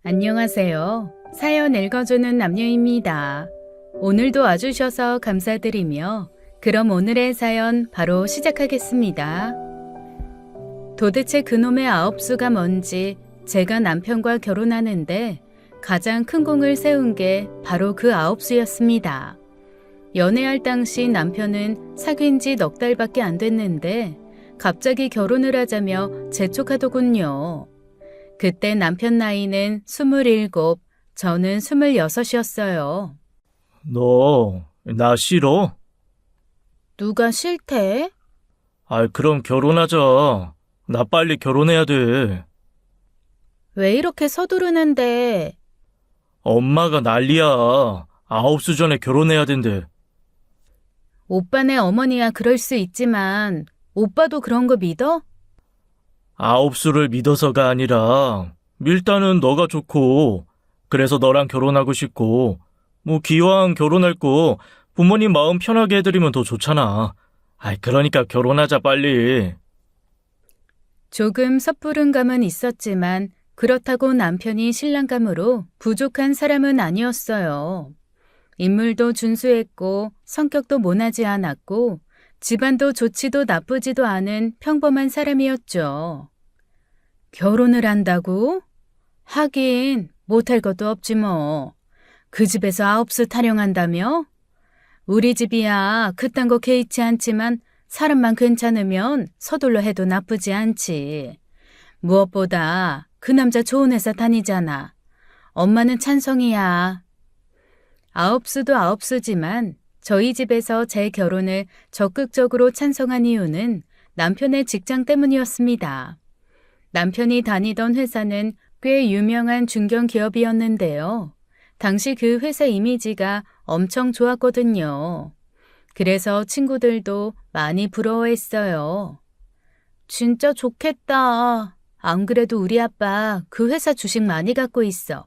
안녕하세요. 사연 읽어주는 남녀입니다. 오늘도 와주셔서 감사드리며 그럼 오늘의 사연 바로 시작하겠습니다. 도대체 그놈의 아홉수가 뭔지 제가 남편과 결혼하는데 가장 큰 공을 세운 게 바로 그 아홉수였습니다. 연애할 당시 남편은 사귄 지 넉 달밖에 안 됐는데 갑자기 결혼을 하자며 재촉하더군요. 그때 남편 나이는 27, 저는 26이었어요. 너, 나 싫어? 누가 싫대? 그럼 결혼하자. 나 빨리 결혼해야 돼. 왜 이렇게 서두르는데? 엄마가 난리야. 아홉수 전에 결혼해야 된대. 오빠네 어머니야 그럴 수 있지만 오빠도 그런 거 믿어? 아홉수를 믿어서가 아니라 일단은 너가 좋고 그래서 너랑 결혼하고 싶고 기왕 결혼할 거 부모님 마음 편하게 해드리면 더 좋잖아. 그러니까 결혼하자 빨리. 조금 섣부른 감은 있었지만 그렇다고 남편이 신랑감으로 부족한 사람은 아니었어요. 인물도 준수했고 성격도 모나지 않았고 집안도 좋지도 나쁘지도 않은 평범한 사람이었죠. 결혼을 한다고? 하긴 못할 것도 없지 뭐. 그 집에서 아홉수 타령한다며? 우리 집이야 그딴 거 개의치 않지만 사람만 괜찮으면 서둘러 해도 나쁘지 않지. 무엇보다 그 남자 좋은 회사 다니잖아. 엄마는 찬성이야. 아홉수도 아홉수지만 저희 집에서 제 결혼을 적극적으로 찬성한 이유는 남편의 직장 때문이었습니다. 남편이 다니던 회사는 꽤 유명한 중견기업이었는데요. 당시 그 회사 이미지가 엄청 좋았거든요. 그래서 친구들도 많이 부러워했어요. 진짜 좋겠다. 안 그래도 우리 아빠 그 회사 주식 많이 갖고 있어.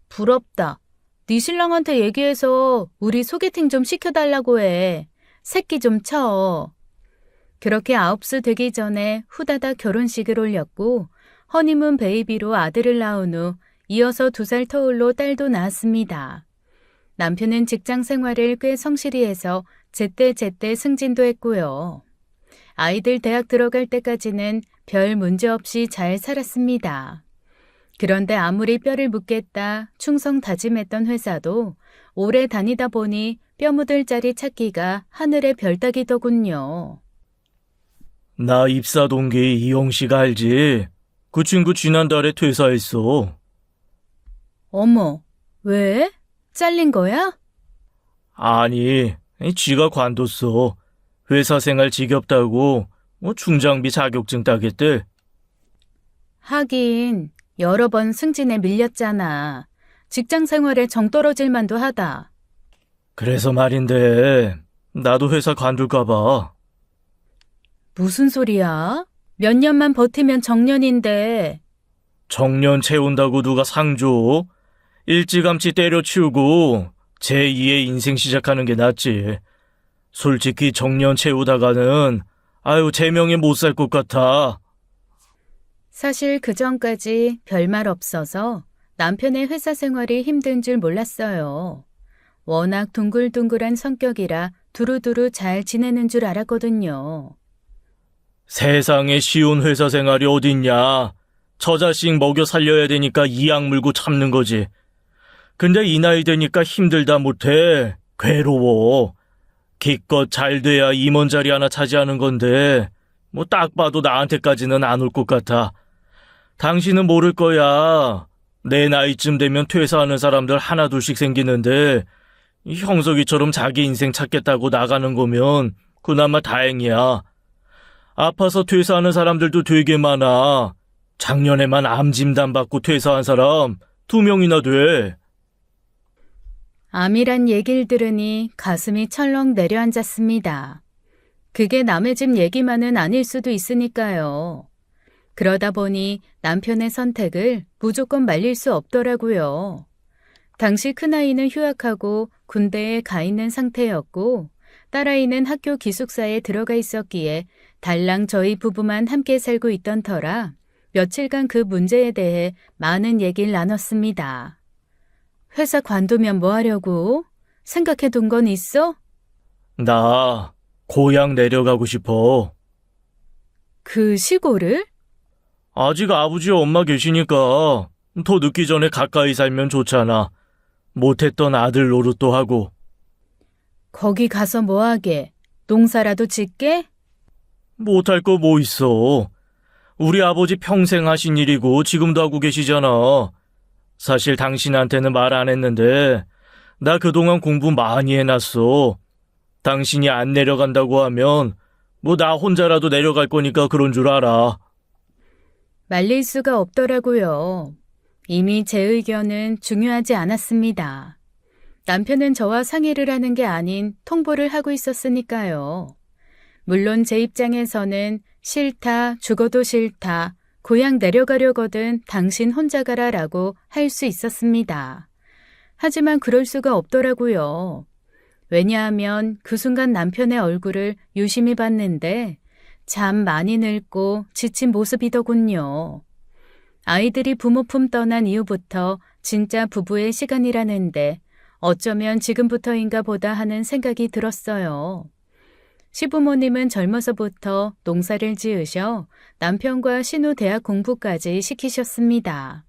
부럽다. 네 신랑한테 얘기해서 우리 소개팅 좀 시켜달라고 해. 새끼 좀 쳐. 그렇게 아홉수 되기 전에 후다닥 결혼식을 올렸고 허니문 베이비로 아들을 낳은 후 이어서 2살 터울로 딸도 낳았습니다. 남편은 직장 생활을 꽤 성실히 해서 제때 승진도 했고요. 아이들 대학 들어갈 때까지는 별 문제 없이 잘 살았습니다. 그런데 아무리 뼈를 묻겠다 충성 다짐했던 회사도 오래 다니다 보니 뼈 묻을 자리 찾기가 하늘의 별 따기더군요. 나 입사 동기 이용식 알지? 그 친구 지난달에 퇴사했어. 어머, 왜? 잘린 거야? 아니, 지가 관뒀어. 회사 생활 지겹다고 중장비 자격증 따겠대. 하긴 여러 번 승진에 밀렸잖아. 직장 생활에 정 떨어질 만도 하다. 그래서 말인데 나도 회사 관둘까 봐. 무슨 소리야? 몇 년만 버티면 정년인데. 정년 채운다고 누가 상 줘? 일찌감치 때려치우고 제2의 인생 시작하는 게 낫지. 솔직히 정년 채우다가는 제명에 못 살 것 같아. 사실 그전까지 별말 없어서 남편의 회사 생활이 힘든 줄 몰랐어요. 워낙 둥글둥글한 성격이라 두루두루 잘 지내는 줄 알았거든요. 세상에 쉬운 회사 생활이 어딨냐. 저 자식 먹여 살려야 되니까 이 약 물고 참는 거지. 근데 이 나이 되니까 힘들다 못해. 괴로워. 기껏 잘 돼야 임원 자리 하나 차지하는 건데 딱 봐도 나한테까지는 안 올 것 같아. 당신은 모를 거야. 내 나이쯤 되면 퇴사하는 사람들 하나둘씩 생기는데 형석이처럼 자기 인생 찾겠다고 나가는 거면 그나마 다행이야. 아파서 퇴사하는 사람들도 되게 많아. 작년에만 암 진단 받고 퇴사한 사람 2명이나 돼. 암이란 얘기를 들으니 가슴이 철렁 내려앉았습니다. 그게 남의 집 얘기만은 아닐 수도 있으니까요. 그러다 보니 남편의 선택을 무조건 말릴 수 없더라고요. 당시 큰아이는 휴학하고 군대에 가 있는 상태였고 딸아이는 학교 기숙사에 들어가 있었기에 달랑 저희 부부만 함께 살고 있던 터라 며칠간 그 문제에 대해 많은 얘기를 나눴습니다. 회사 관두면 뭐 하려고? 생각해 둔 건 있어? 나 고향 내려가고 싶어. 그 시골을? 아직 아버지 엄마 계시니까 더 늦기 전에 가까이 살면 좋잖아. 못했던 아들 노릇도 하고. 거기 가서 뭐 하게? 농사라도 짓게? 못할 거 뭐 있어. 우리 아버지 평생 하신 일이고 지금도 하고 계시잖아. 사실 당신한테는 말 안 했는데 나 그동안 공부 많이 해놨어. 당신이 안 내려간다고 하면 뭐 나 혼자라도 내려갈 거니까 그런 줄 알아. 말릴 수가 없더라고요. 이미 제 의견은 중요하지 않았습니다. 남편은 저와 상의를 하는 게 아닌 통보를 하고 있었으니까요. 물론 제 입장에서는 싫다, 죽어도 싫다, 고향 내려가려거든 당신 혼자 가라라고 할 수 있었습니다. 하지만 그럴 수가 없더라고요. 왜냐하면 그 순간 남편의 얼굴을 유심히 봤는데 참 많이 늙고 지친 모습이더군요. 아이들이 부모 품 떠난 이후부터 진짜 부부의 시간이라는데 어쩌면 지금부터인가 보다 하는 생각이 들었어요. 시부모님은 젊어서부터 농사를 지으셔 남편과 신우 대학 공부까지 시키셨습니다.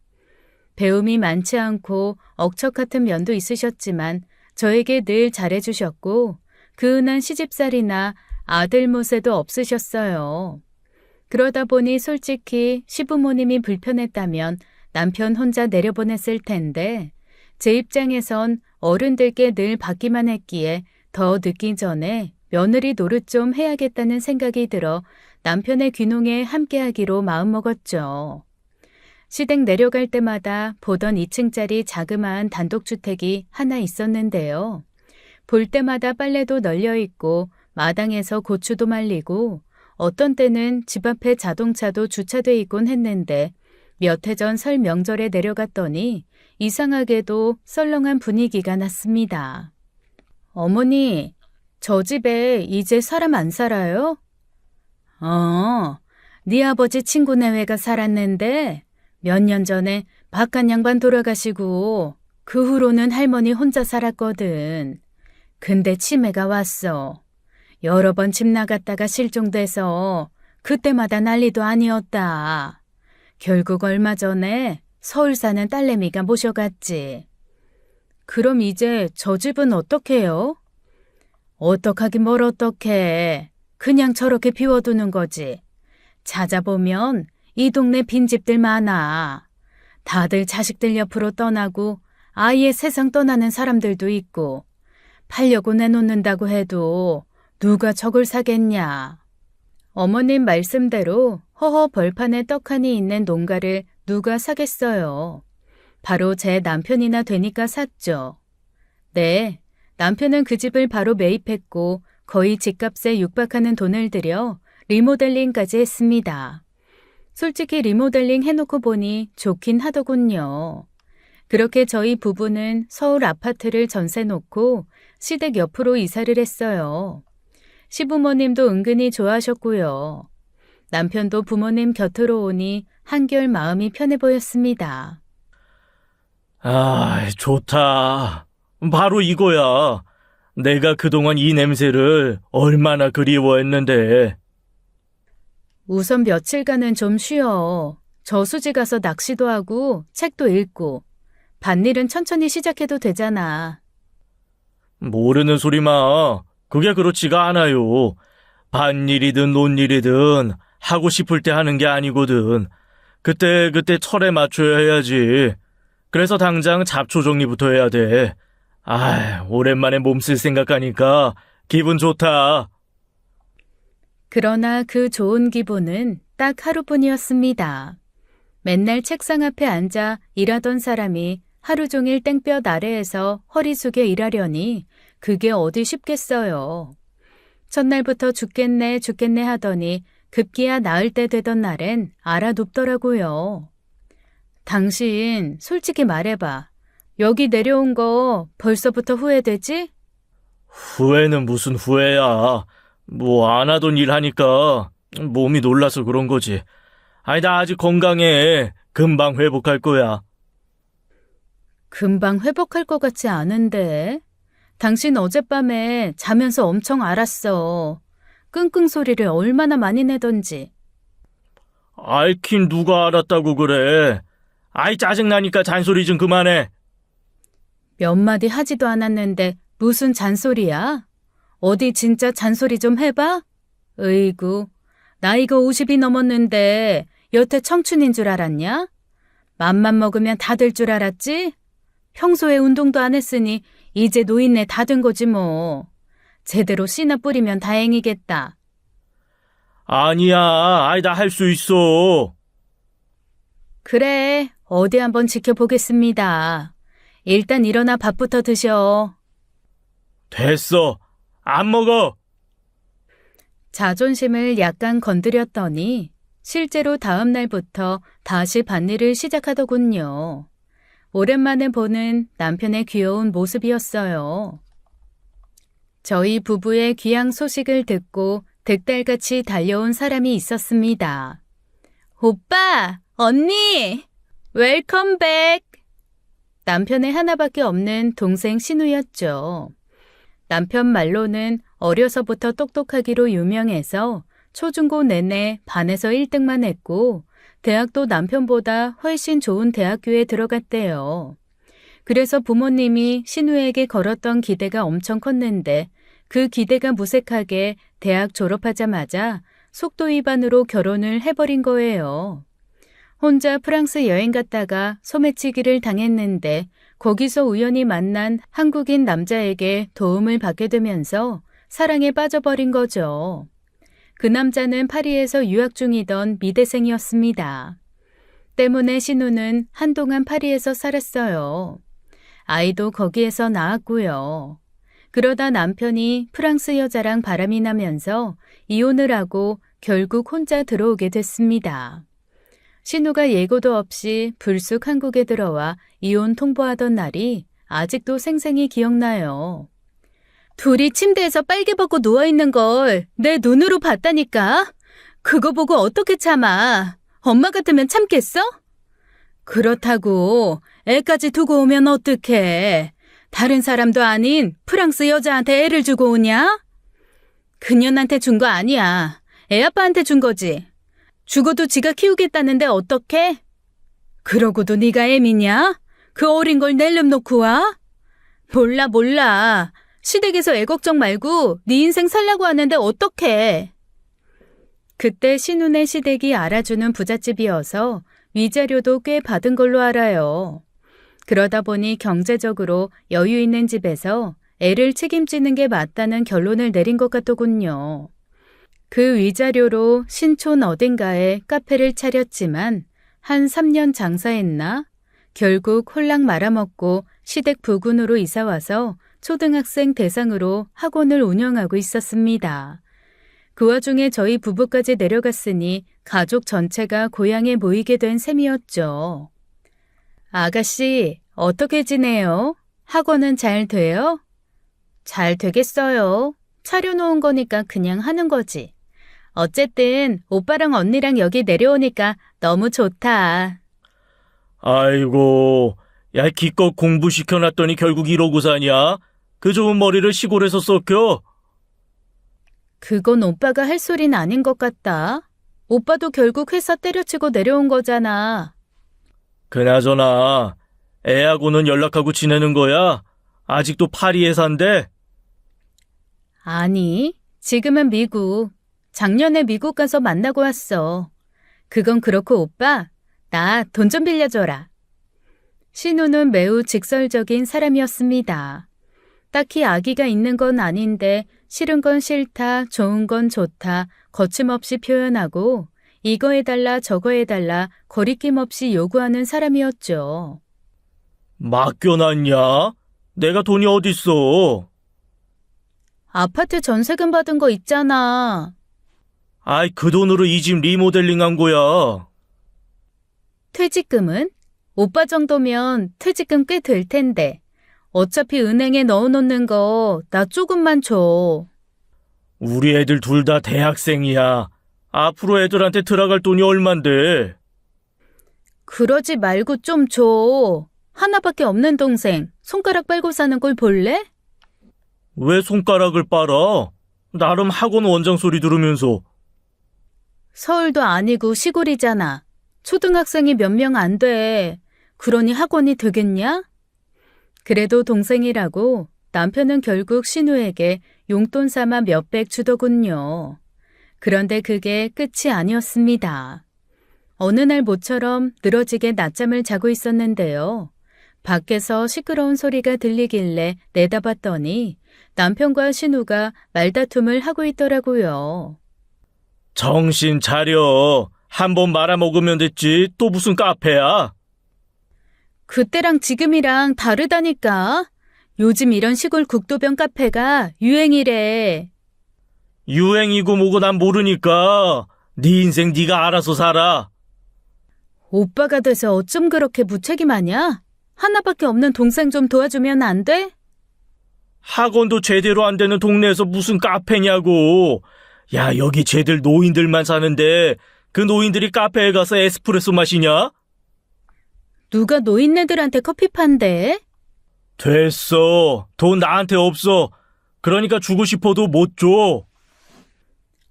배움이 많지 않고 억척 같은 면도 있으셨지만 저에게 늘 잘해주셨고 그은한 시집살이나 아들 모세도 없으셨어요. 그러다 보니 솔직히 시부모님이 불편했다면 남편 혼자 내려보냈을 텐데 제 입장에선 어른들께 늘 받기만 했기에 더 늦기 전에 며느리 노릇 좀 해야겠다는 생각이 들어 남편의 귀농에 함께하기로 마음먹었죠. 시댁 내려갈 때마다 보던 2층짜리 자그마한 단독주택이 하나 있었는데요. 볼 때마다 빨래도 널려있고 마당에서 고추도 말리고 어떤 때는 집 앞에 자동차도 주차돼 있곤 했는데 몇 해 전 설 명절에 내려갔더니 이상하게도 썰렁한 분위기가 났습니다. 어머니, 저 집에 이제 사람 안 살아요? 네 아버지 친구 내외가 살았는데 몇 년 전에 바깥 양반 돌아가시고 그 후로는 할머니 혼자 살았거든. 근데 치매가 왔어. 여러 번 집 나갔다가 실종돼서 그때마다 난리도 아니었다. 결국 얼마 전에 서울 사는 딸내미가 모셔갔지. 그럼 이제 저 집은 어떻게 해요? 어떡하긴 뭘 어떡해. 그냥 저렇게 비워두는 거지. 찾아보면 이 동네 빈집들 많아. 다들 자식들 옆으로 떠나고 아예 세상 떠나는 사람들도 있고 팔려고 내놓는다고 해도 누가 저걸 사겠냐. 어머님 말씀대로 허허 벌판에 떡하니 있는 농가를 누가 사겠어요. 바로 제 남편이나 되니까 샀죠. 네, 남편은 그 집을 바로 매입했고 거의 집값에 육박하는 돈을 들여 리모델링까지 했습니다. 솔직히 리모델링 해놓고 보니 좋긴 하더군요. 그렇게 저희 부부는 서울 아파트를 전세 놓고 시댁 옆으로 이사를 했어요. 시부모님도 은근히 좋아하셨고요. 남편도 부모님 곁으로 오니 한결 마음이 편해 보였습니다. 아, 좋다. 바로 이거야. 내가 그동안 이 냄새를 얼마나 그리워했는데. 우선 며칠간은 좀 쉬어. 저수지 가서 낚시도 하고 책도 읽고 밭일은 천천히 시작해도 되잖아. 모르는 소리 마. 그게 그렇지가 않아요. 밭일이든 논일이든 하고 싶을 때 하는 게 아니거든. 그때 철에 맞춰야 해야지. 그래서 당장 잡초 정리부터 해야 돼. 오랜만에 몸 쓸 생각하니까 기분 좋다. 그러나 그 좋은 기분은 딱 하루뿐이었습니다. 맨날 책상 앞에 앉아 일하던 사람이 하루 종일 땡볕 아래에서 허리 숙여 일하려니 그게 어디 쉽겠어요. 첫날부터 죽겠네 하더니 급기야 나을 때 되던 날엔 알아눕더라고요. 당신 솔직히 말해봐. 여기 내려온 거 벌써부터 후회되지? 후회는 무슨 후회야. 뭐 안 하던 일 하니까 몸이 놀라서 그런 거지. 아니, 나 아직 건강해. 금방 회복할 거야. 금방 회복할 것 같지 않은데. 당신 어젯밤에 자면서 엄청 앓았어. 끙끙 소리를 얼마나 많이 내던지. 앓긴 누가 알았다고 그래. 아이, 짜증나니까 잔소리 좀 그만해. 몇 마디 하지도 않았는데 무슨 잔소리야? 어디 진짜 잔소리 좀 해봐? 으이구, 나이가 50이 넘었는데 여태 청춘인 줄 알았냐? 맘만 먹으면 다 될 줄 알았지? 평소에 운동도 안 했으니 이제 노인네 다 된 거지 뭐. 제대로 씨나 뿌리면 다행이겠다. 아니야. 아이, 나 할 수 있어. 그래, 어디 한번 지켜보겠습니다. 일단 일어나 밥부터 드셔. 됐어. 안 먹어. 자존심을 약간 건드렸더니 실제로 다음 날부터 다시 밭일을 시작하더군요. 오랜만에 보는 남편의 귀여운 모습이었어요. 저희 부부의 귀향 소식을 듣고 득달같이 달려온 사람이 있었습니다. 오빠, 언니, 웰컴백! 남편의 하나밖에 없는 동생 신우였죠. 남편 말로는 어려서부터 똑똑하기로 유명해서 초중고 내내 반에서 1등만 했고 대학도 남편보다 훨씬 좋은 대학교에 들어갔대요. 그래서 부모님이 신우에게 걸었던 기대가 엄청 컸는데 그 기대가 무색하게 대학 졸업하자마자 속도 위반으로 결혼을 해버린 거예요. 혼자 프랑스 여행 갔다가 소매치기를 당했는데 거기서 우연히 만난 한국인 남자에게 도움을 받게 되면서 사랑에 빠져버린 거죠. 그 남자는 파리에서 유학 중이던 미대생이었습니다. 때문에 신우는 한동안 파리에서 살았어요. 아이도 거기에서 낳았고요. 그러다 남편이 프랑스 여자랑 바람이 나면서 이혼을 하고 결국 혼자 들어오게 됐습니다. 신우가 예고도 없이 불쑥 한국에 들어와 이혼 통보하던 날이 아직도 생생히 기억나요. 둘이 침대에서 빨개 벗고 누워있는 걸 내 눈으로 봤다니까. 그거 보고 어떻게 참아. 엄마 같으면 참겠어? 그렇다고 애까지 두고 오면 어떡해. 다른 사람도 아닌 프랑스 여자한테 애를 주고 오냐? 그년한테 준 거 아니야. 애 아빠한테 준 거지. 죽어도 지가 키우겠다는데 어떡해? 그러고도 네가 애미냐? 그 어린 걸 내려놓고 와? 몰라. 시댁에서 애 걱정 말고 네 인생 살라고 하는데 어떡해? 그때 신우네 시댁이 알아주는 부잣집이어서 위자료도 꽤 받은 걸로 알아요. 그러다 보니 경제적으로 여유 있는 집에서 애를 책임지는 게 맞다는 결론을 내린 것 같더군요. 그 위자료로 신촌 어딘가에 카페를 차렸지만 한 3년 장사했나? 결국 홀랑 말아먹고 시댁 부근으로 이사와서 초등학생 대상으로 학원을 운영하고 있었습니다. 그 와중에 저희 부부까지 내려갔으니 가족 전체가 고향에 모이게 된 셈이었죠. 아가씨, 어떻게 지내요? 학원은 잘 돼요? 잘 되겠어요. 차려놓은 거니까 그냥 하는 거지. 어쨌든 오빠랑 언니랑 여기 내려오니까 너무 좋다. 아이고, 야, 기껏 공부시켜놨더니 결국 이러고 사냐? 그 좋은 머리를 시골에서 썩혀? 그건 오빠가 할 소린 아닌 것 같다. 오빠도 결국 회사 때려치고 내려온 거잖아. 그나저나 애하고는 연락하고 지내는 거야? 아직도 파리에 산대? 아니, 지금은 미국. 작년에 미국 가서 만나고 왔어. 그건 그렇고 오빠, 나 돈 좀 빌려줘라. 신우는 매우 직설적인 사람이었습니다. 딱히 악의가 있는 건 아닌데 싫은 건 싫다, 좋은 건 좋다, 거침없이 표현하고 이거 해달라 저거 해달라 거리낌 없이 요구하는 사람이었죠. 맡겨놨냐? 내가 돈이 어딨어? 아파트 전세금 받은 거 있잖아. 아이, 그 돈으로 이 집 리모델링 한 거야. 퇴직금은? 오빠 정도면 퇴직금 꽤 될 텐데. 어차피 은행에 넣어놓는 거 나 조금만 줘. 우리 애들 둘 다 대학생이야. 앞으로 애들한테 들어갈 돈이 얼만데? 그러지 말고 좀 줘. 하나밖에 없는 동생, 손가락 빨고 사는 걸 볼래? 왜 손가락을 빨아? 나름 학원 원장 소리 들으면서. 서울도 아니고 시골이잖아. 초등학생이 몇 명 안 돼. 그러니 학원이 되겠냐? 그래도 동생이라고 남편은 결국 신우에게 용돈 삼아 몇백 주더군요. 그런데 그게 끝이 아니었습니다. 어느 날 모처럼 늘어지게 낮잠을 자고 있었는데요. 밖에서 시끄러운 소리가 들리길래 내다봤더니 남편과 신우가 말다툼을 하고 있더라고요. 정신 차려. 한 번 말아먹으면 됐지. 또 무슨 카페야? 그때랑 지금이랑 다르다니까. 요즘 이런 시골 국도변 카페가 유행이래. 유행이고 뭐고 난 모르니까 네 인생 네가 알아서 살아. 오빠가 돼서 어쩜 그렇게 무책임하냐? 하나밖에 없는 동생 좀 도와주면 안 돼? 학원도 제대로 안 되는 동네에서 무슨 카페냐고. 야, 여기 쟤들 노인들만 사는데 그 노인들이 카페에 가서 에스프레소 마시냐? 누가 노인네들한테 커피 판대? 됐어. 돈 나한테 없어. 그러니까 주고 싶어도 못 줘.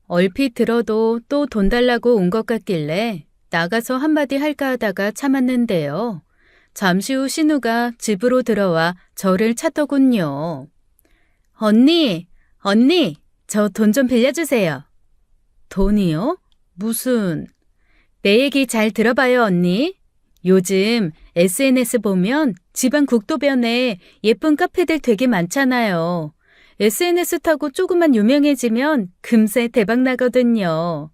얼핏 들어도 또 돈 달라고 온 것 같길래 나가서 한마디 할까 하다가 참았는데요. 잠시 후 신우가 집으로 들어와 저를 찾더군요. 언니, 저 돈 좀 빌려주세요. 돈이요? 무슨... 내 얘기 잘 들어봐요, 언니. 요즘 SNS 보면 지방 국도변에 예쁜 카페들 되게 많잖아요. SNS 타고 조금만 유명해지면 금세 대박 나거든요.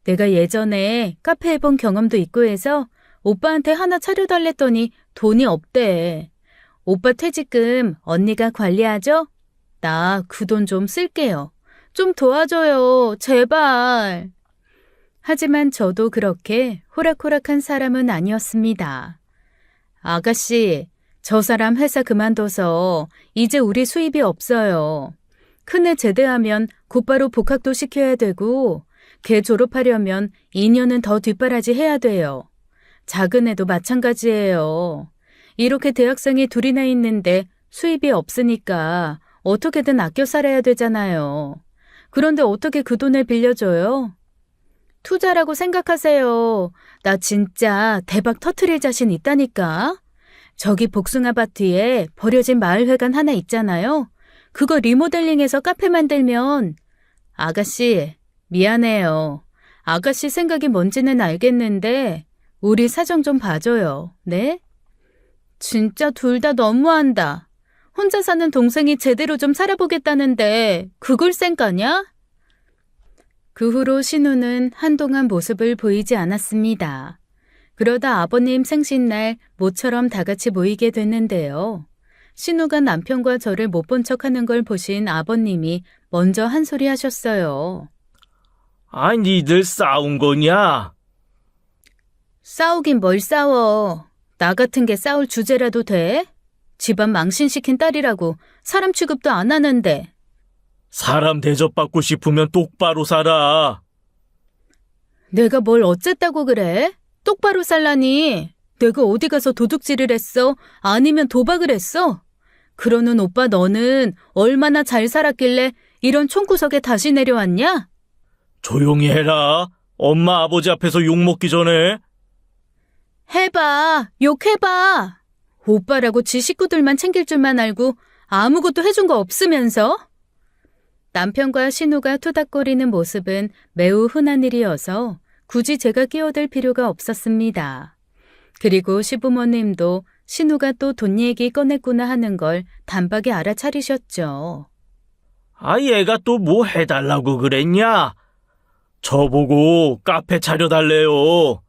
내가 예전에 카페 해본 경험도 있고 해서 오빠한테 하나 차려달랬더니 돈이 없대. 오빠 퇴직금 언니가 관리하죠? 나 그 돈 좀 쓸게요. 좀 도와줘요. 제발. 하지만 저도 그렇게 호락호락한 사람은 아니었습니다. 아가씨, 저 사람 회사 그만둬서 이제 우리 수입이 없어요. 큰애 제대하면 곧바로 복학도 시켜야 되고 걔 졸업하려면 2년은 더 뒷바라지 해야 돼요. 작은 애도 마찬가지예요. 이렇게 대학생이 둘이나 있는데 수입이 없으니까 어떻게든 아껴 살아야 되잖아요. 그런데 어떻게 그 돈을 빌려줘요? 투자라고 생각하세요. 나 진짜 대박 터트릴 자신 있다니까. 저기 복숭아밭 뒤에 버려진 마을회관 하나 있잖아요. 그거 리모델링해서 카페 만들면... 아가씨, 미안해요. 아가씨 생각이 뭔지는 알겠는데 우리 사정 좀 봐줘요. 네? 진짜 둘 다 너무한다. 혼자 사는 동생이 제대로 좀 살아보겠다는데 그걸 쌩까냐? 그 후로 신우는 한동안 모습을 보이지 않았습니다. 그러다 아버님 생신날 모처럼 다 같이 모이게 됐는데요. 신우가 남편과 저를 못 본 척하는 걸 보신 아버님이 먼저 한 소리 하셨어요. 아, 니들 싸운 거냐? 싸우긴 뭘 싸워. 나 같은 게 싸울 주제라도 돼? 집안 망신시킨 딸이라고 사람 취급도 안 하는데. 사람 대접받고 싶으면 똑바로 살아. 내가 뭘 어쨌다고 그래? 똑바로 살라니. 내가 어디 가서 도둑질을 했어? 아니면 도박을 했어? 그러는 오빠 너는 얼마나 잘 살았길래 이런 총구석에 다시 내려왔냐? 조용히 해라. 엄마 아버지 앞에서 욕먹기 전에. 해봐. 욕해봐. 오빠라고 지 식구들만 챙길 줄만 알고 아무것도 해준 거 없으면서? 남편과 신우가 투닥거리는 모습은 매우 흔한 일이어서 굳이 제가 끼어들 필요가 없었습니다. 그리고 시부모님도 신우가 또 돈 얘기 꺼냈구나 하는 걸 단박에 알아차리셨죠. 아, 얘가 또 뭐 해달라고 그랬냐? 저보고 카페 차려달래요.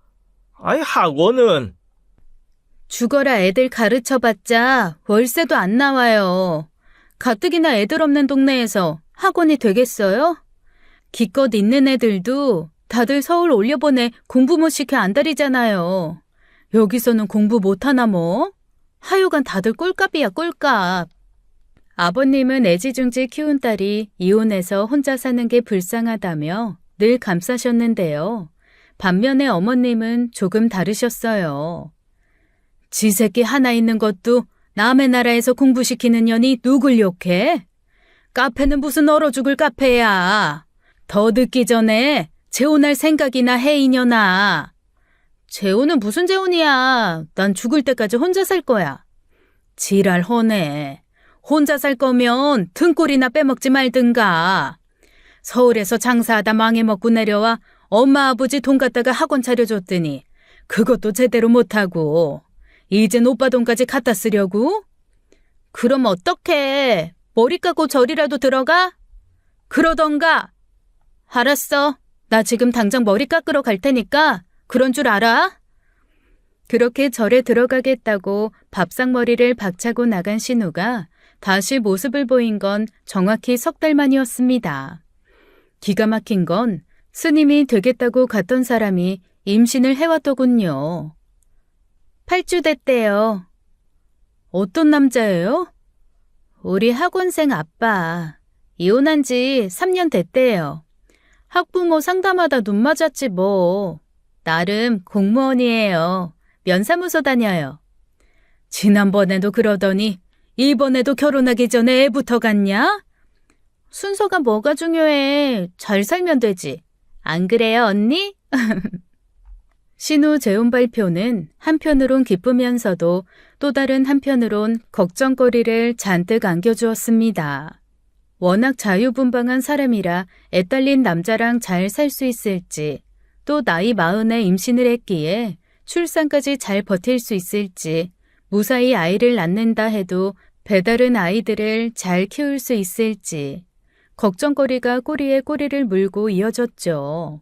아이, 학원은. 죽어라 애들 가르쳐봤자 월세도 안 나와요. 가뜩이나 애들 없는 동네에서 학원이 되겠어요? 기껏 있는 애들도 다들 서울 올려보내 공부 못 시켜 안달이잖아요. 여기서는 공부 못하나 뭐? 하여간 다들 꼴값이야 꼴값. 아버님은 애지중지 키운 딸이 이혼해서 혼자 사는 게 불쌍하다며 늘 감싸셨는데요. 반면에 어머님은 조금 다르셨어요. 지 새끼 하나 있는 것도 남의 나라에서 공부시키는 년이 누굴 욕해? 카페는 무슨 얼어 죽을 카페야. 더 늦기 전에 재혼할 생각이나 해, 이년아. 재혼은 무슨 재혼이야. 난 죽을 때까지 혼자 살 거야. 지랄 허네. 혼자 살 거면 등골이나 빼먹지 말든가. 서울에서 장사하다 망해먹고 내려와 엄마 아버지 돈 갖다가 학원 차려줬더니 그것도 제대로 못하고 이젠 오빠 돈까지 갖다 쓰려고? 그럼 어떡해. 머리 깎고 절이라도 들어가? 그러던가. 알았어. 나 지금 당장 머리 깎으러 갈 테니까 그런 줄 알아? 그렇게 절에 들어가겠다고 밥상머리를 박차고 나간 신우가 다시 모습을 보인 건 정확히 석 달 만이었습니다. 기가 막힌 건 스님이 되겠다고 갔던 사람이 임신을 해왔더군요. 8주 됐대요. 어떤 남자예요? 우리 학원생 아빠. 이혼한 지 3년 됐대요. 학부모 상담하다 눈 맞았지 뭐. 나름 공무원이에요. 면사무소 다녀요. 지난번에도 그러더니 이번에도 결혼하기 전에 애부터 갔냐? 순서가 뭐가 중요해. 잘 살면 되지. 안 그래요, 언니? 신우 재혼 발표는 한편으론 기쁘면서도 또 다른 한편으론 걱정거리를 잔뜩 안겨주었습니다. 워낙 자유분방한 사람이라 애딸린 남자랑 잘 살 수 있을지, 또 나이 40에 임신을 했기에 출산까지 잘 버틸 수 있을지, 무사히 아이를 낳는다 해도 배다른 아이들을 잘 키울 수 있을지, 걱정거리가 꼬리에 꼬리를 물고 이어졌죠.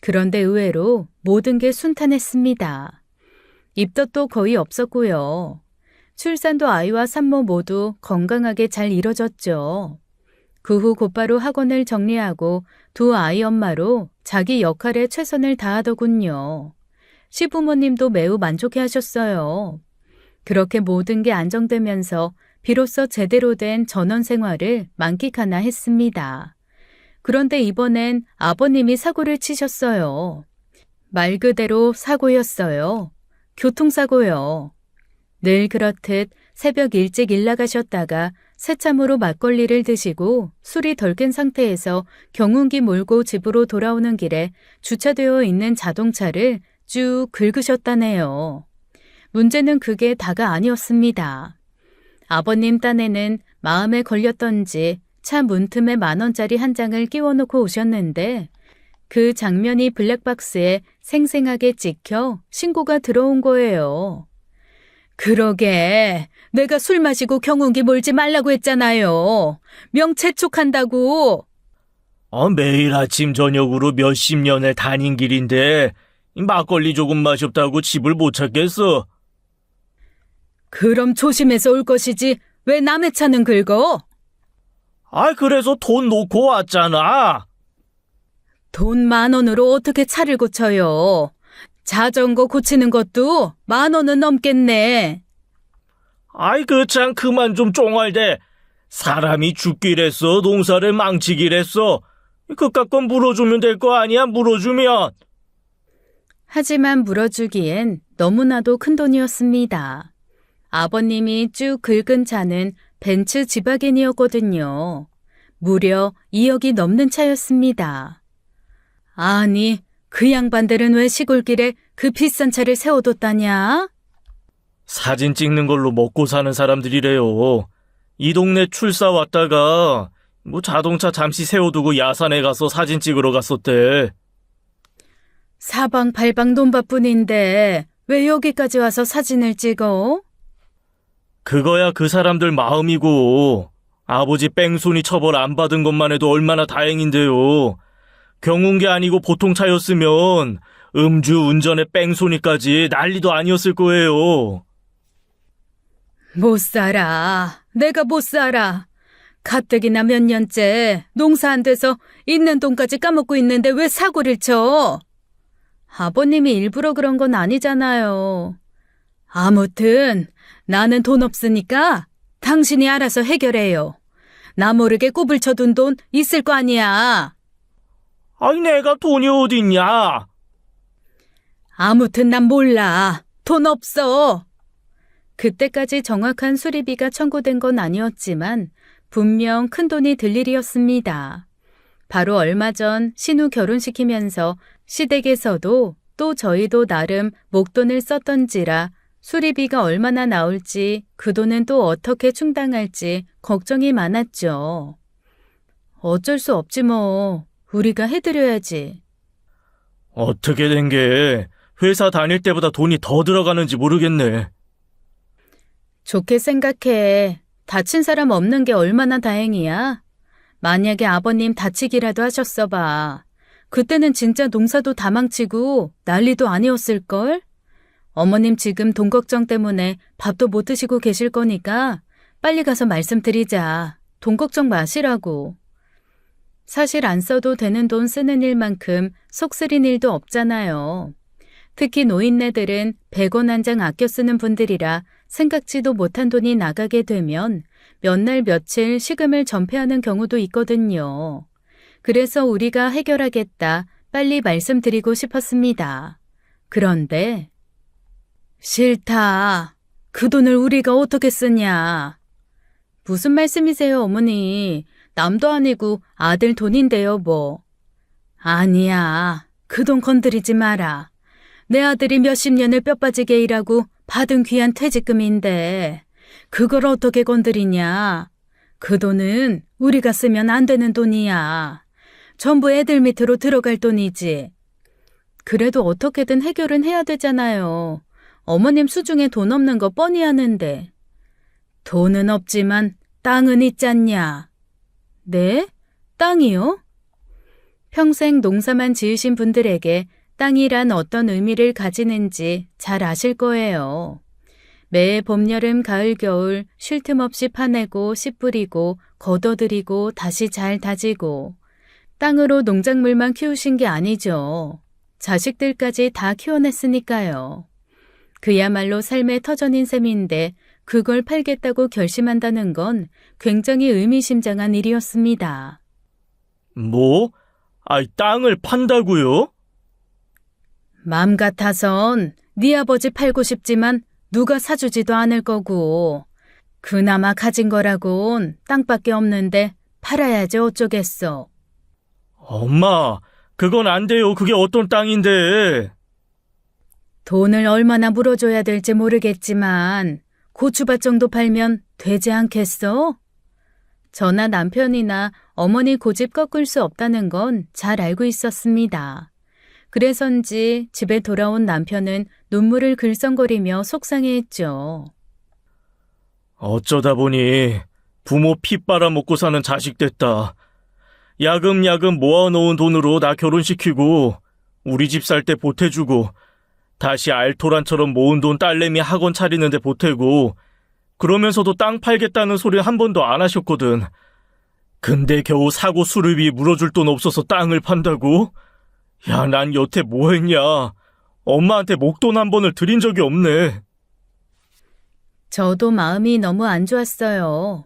그런데 의외로 모든 게 순탄했습니다. 입덧도 거의 없었고요. 출산도 아이와 산모 모두 건강하게 잘 이뤄졌죠. 그 후 곧바로 학원을 정리하고 두 아이 엄마로 자기 역할에 최선을 다하더군요. 시부모님도 매우 만족해 하셨어요. 그렇게 모든 게 안정되면서 비로소 제대로 된 전원 생활을 만끽하나 했습니다. 그런데 이번엔 아버님이 사고를 치셨어요. 말 그대로 사고였어요. 교통사고요. 늘 그렇듯 새벽 일찍 일 나가셨다가 새참으로 막걸리를 드시고 술이 덜 깬 상태에서 경운기 몰고 집으로 돌아오는 길에 주차되어 있는 자동차를 쭉 긁으셨다네요. 문제는 그게 다가 아니었습니다. 아버님 딴에는 마음에 걸렸던지 차 문틈에 10,000원짜리 한 장을 끼워놓고 오셨는데 그 장면이 블랙박스에 생생하게 찍혀 신고가 들어온 거예요. 그러게 내가 술 마시고 경운기 몰지 말라고 했잖아요. 명체촉한다고. 매일 아침 저녁으로 몇십 년을 다닌 길인데 막걸리 조금 마셨다고 집을 못 찾겠어. 그럼 조심해서 올 것이지 왜 남의 차는 긁어? 그래서 돈 놓고 왔잖아. 돈 10,000원으로 어떻게 차를 고쳐요? 자전거 고치는 것도 10,000원은 넘겠네. 그 참 그만 좀 쫑알대. 사람이 죽기랬어. 농사를 망치기랬어. 그깟 건 물어주면 될 거 아니야, 물어주면. 하지만 물어주기엔 너무나도 큰 돈이었습니다. 아버님이 쭉 긁은 차는 벤츠 지바겐이었거든요. 무려 2억이 넘는 차였습니다. 아니, 그 양반들은 왜 시골길에 그 비싼 차를 세워뒀다냐? 사진 찍는 걸로 먹고 사는 사람들이래요. 이 동네 출사 왔다가 자동차 잠시 세워두고 야산에 가서 사진 찍으러 갔었대. 사방팔방 논밭뿐인데 왜 여기까지 와서 사진을 찍어? 그거야 그 사람들 마음이고, 아버지 뺑소니 처벌 안 받은 것만 해도 얼마나 다행인데요. 경운기 아니고 보통 차였으면 음주 운전에 뺑소니까지 난리도 아니었을 거예요. 못 살아. 내가 못 살아. 가뜩이나 몇 년째 농사 안 돼서 있는 돈까지 까먹고 있는데 왜 사고를 쳐? 아버님이 일부러 그런 건 아니잖아요. 아무튼 나는 돈 없으니까 당신이 알아서 해결해요. 나 모르게 꼽을 쳐둔 돈 있을 거 아니야. 아니, 내가 돈이 어딨냐? 아무튼 난 몰라. 돈 없어. 그때까지 정확한 수리비가 청구된 건 아니었지만 분명 큰돈이 들 일이었습니다. 바로 얼마 전 신우 결혼시키면서 시댁에서도 또 저희도 나름 목돈을 썼던지라 수리비가 얼마나 나올지 그 돈은 또 어떻게 충당할지 걱정이 많았죠. 어쩔 수 없지 뭐. 우리가 해드려야지. 어떻게 된 게 회사 다닐 때보다 돈이 더 들어가는지 모르겠네. 좋게 생각해. 다친 사람 없는 게 얼마나 다행이야. 만약에 아버님 다치기라도 하셨어 봐. 그때는 진짜 농사도 다 망치고 난리도 아니었을걸? 어머님 지금 돈 걱정 때문에 밥도 못 드시고 계실 거니까 빨리 가서 말씀드리자. 돈 걱정 마시라고. 사실 안 써도 되는 돈 쓰는 일만큼 속 쓰린 일도 없잖아요. 특히 노인네들은 100원 한 장 아껴 쓰는 분들이라 생각지도 못한 돈이 나가게 되면 몇 날 며칠 시금을 전폐하는 경우도 있거든요. 그래서 우리가 해결하겠다 빨리 말씀드리고 싶었습니다. 그런데 싫다. 그 돈을 우리가 어떻게 쓰냐. 무슨 말씀이세요, 어머니? 남도 아니고 아들 돈인데요, 뭐. 아니야. 그 돈 건드리지 마라. 내 아들이 몇십 년을 뼈 빠지게 일하고 받은 귀한 퇴직금인데 그걸 어떻게 건드리냐. 그 돈은 우리가 쓰면 안 되는 돈이야. 전부 애들 밑으로 들어갈 돈이지. 그래도 어떻게든 해결은 해야 되잖아요. 어머님 수중에 돈 없는 거 뻔히 아는데. 돈은 없지만 땅은 있잖냐. 네? 땅이요? 평생 농사만 지으신 분들에게 땅이란 어떤 의미를 가지는지 잘 아실 거예요. 매 봄, 여름, 가을, 겨울 쉴 틈 없이 파내고 씨 뿌리고 걷어들이고 다시 잘 다지고 땅으로 농작물만 키우신 게 아니죠. 자식들까지 다 키워냈으니까요. 그야말로 삶의 터전인 셈인데 그걸 팔겠다고 결심한다는 건 굉장히 의미심장한 일이었습니다. 뭐? 아이, 땅을 판다고요? 맘 같아선 네 아버지 팔고 싶지만 누가 사주지도 않을 거고 그나마 가진 거라곤 땅밖에 없는데 팔아야지 어쩌겠어. 엄마, 그건 안 돼요. 그게 어떤 땅인데. 돈을 얼마나 물어줘야 될지 모르겠지만 고추밭 정도 팔면 되지 않겠어? 저나 남편이나 어머니 고집 꺾을 수 없다는 건 잘 알고 있었습니다. 그래서인지 집에 돌아온 남편은 눈물을 글썽거리며 속상해했죠. 어쩌다 보니 부모 피 빨아먹고 사는 자식 됐다. 야금야금 모아놓은 돈으로 나 결혼시키고 우리 집 살 때 보태주고 다시 알토란처럼 모은 돈 딸내미 학원 차리는데 보태고 그러면서도 땅 팔겠다는 소리 한 번도 안 하셨거든. 근데 겨우 사고 수리비 물어줄 돈 없어서 땅을 판다고? 야, 난 여태 뭐 했냐. 엄마한테 목돈 한 번을 드린 적이 없네. 저도 마음이 너무 안 좋았어요.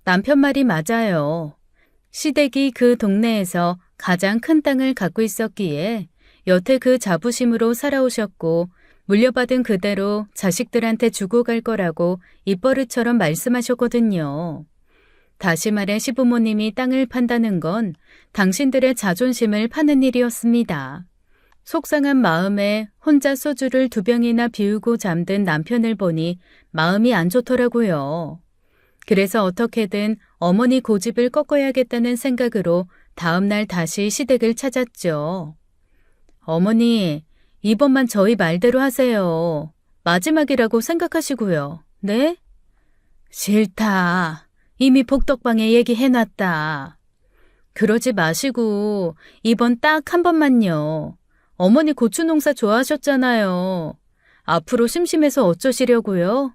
남편 말이 맞아요. 시댁이 그 동네에서 가장 큰 땅을 갖고 있었기에 여태 그 자부심으로 살아오셨고 물려받은 그대로 자식들한테 주고 갈 거라고 입버릇처럼 말씀하셨거든요. 다시 말해 시부모님이 땅을 판다는 건 당신들의 자존심을 파는 일이었습니다. 속상한 마음에 혼자 소주를 2병이나 비우고 잠든 남편을 보니 마음이 안 좋더라고요. 그래서 어떻게든 어머니 고집을 꺾어야겠다는 생각으로 다음날 다시 시댁을 찾았죠. 어머니, 이번만 저희 말대로 하세요. 마지막이라고 생각하시고요. 네? 싫다. 이미 복덕방에 얘기해놨다. 그러지 마시고 이번 딱 한 번만요. 어머니 고추 농사 좋아하셨잖아요. 앞으로 심심해서 어쩌시려고요?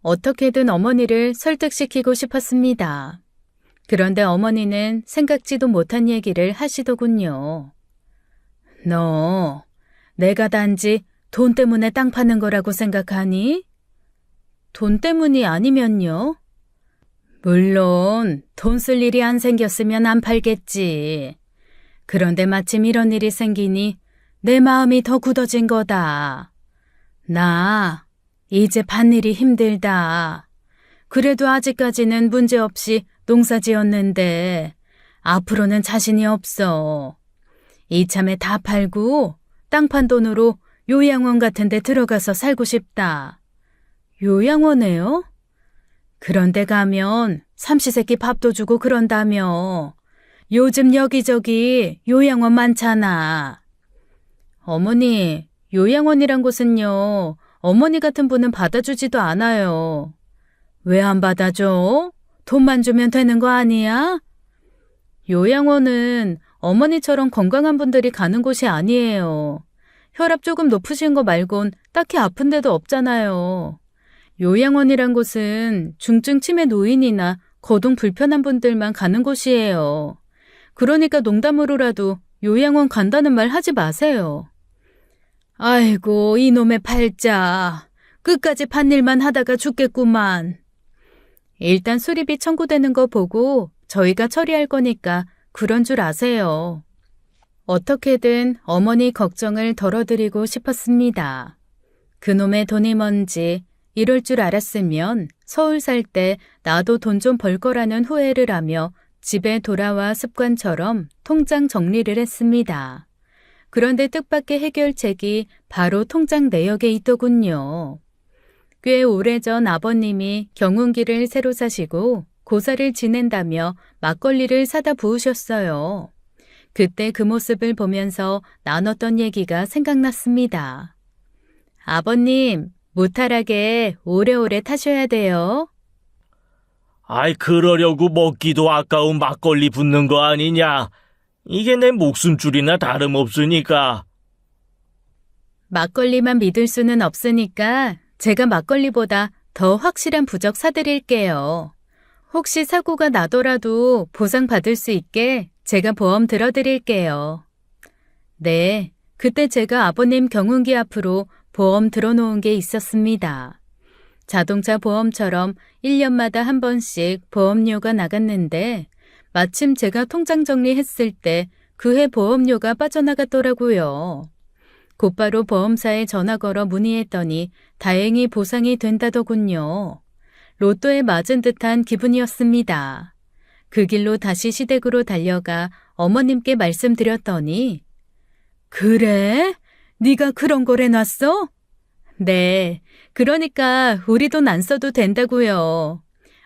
어떻게든 어머니를 설득시키고 싶었습니다. 그런데 어머니는 생각지도 못한 얘기를 하시더군요. 너, 내가 단지 돈 때문에 땅 파는 거라고 생각하니? 돈 때문이 아니면요? 물론 돈 쓸 일이 안 생겼으면 안 팔겠지. 그런데 마침 이런 일이 생기니 내 마음이 더 굳어진 거다. 나 이제 밭일이 힘들다. 그래도 아직까지는 문제없이 농사 지었는데 앞으로는 자신이 없어. 이참에 다 팔고 땅 판 돈으로 요양원 같은 데 들어가서 살고 싶다. 요양원에요? 그런데 가면 삼시세끼 밥도 주고 그런다며. 요즘 여기저기 요양원 많잖아. 어머니, 요양원이란 곳은요, 어머니 같은 분은 받아주지도 않아요. 왜 안 받아줘? 돈만 주면 되는 거 아니야? 요양원은 어머니처럼 건강한 분들이 가는 곳이 아니에요. 혈압 조금 높으신 거 말곤 딱히 아픈 데도 없잖아요. 요양원이란 곳은 중증 치매 노인이나 거동 불편한 분들만 가는 곳이에요. 그러니까 농담으로라도 요양원 간다는 말 하지 마세요. 아이고, 이놈의 팔자. 끝까지 밭일만 하다가 죽겠구만. 일단 수리비 청구되는 거 보고 저희가 처리할 거니까 그런 줄 아세요. 어떻게든 어머니 걱정을 덜어드리고 싶었습니다. 그놈의 돈이 뭔지 이럴 줄 알았으면 서울 살 때 나도 돈 좀 벌 거라는 후회를 하며 집에 돌아와 습관처럼 통장 정리를 했습니다. 그런데 뜻밖의 해결책이 바로 통장 내역에 있더군요. 꽤 오래전 아버님이 경운기를 새로 사시고 고사를 지낸다며 막걸리를 사다 부으셨어요. 그때 그 모습을 보면서 나눴던 얘기가 생각났습니다. 아버님, 무탈하게 오래오래 타셔야 돼요. 아이, 그러려고 먹기도 아까운 막걸리 붓는 거 아니냐? 이게 내 목숨줄이나 다름없으니까. 막걸리만 믿을 수는 없으니까 제가 막걸리보다 더 확실한 부적 사드릴게요. 혹시 사고가 나더라도 보상받을 수 있게 제가 보험 들어드릴게요. 네, 그때 제가 아버님 경운기 앞으로 보험 들어놓은 게 있었습니다. 자동차 보험처럼 1년마다 한 번씩 보험료가 나갔는데 마침 제가 통장 정리했을 때 그 해 보험료가 빠져나갔더라고요. 곧바로 보험사에 전화 걸어 문의했더니 다행히 보상이 된다더군요. 로또에 맞은 듯한 기분이었습니다. 그 길로 다시 시댁으로 달려가 어머님께 말씀드렸더니 그래? 네가 그런 걸 해놨어? 네, 그러니까 우리 돈 안 써도 된다고요.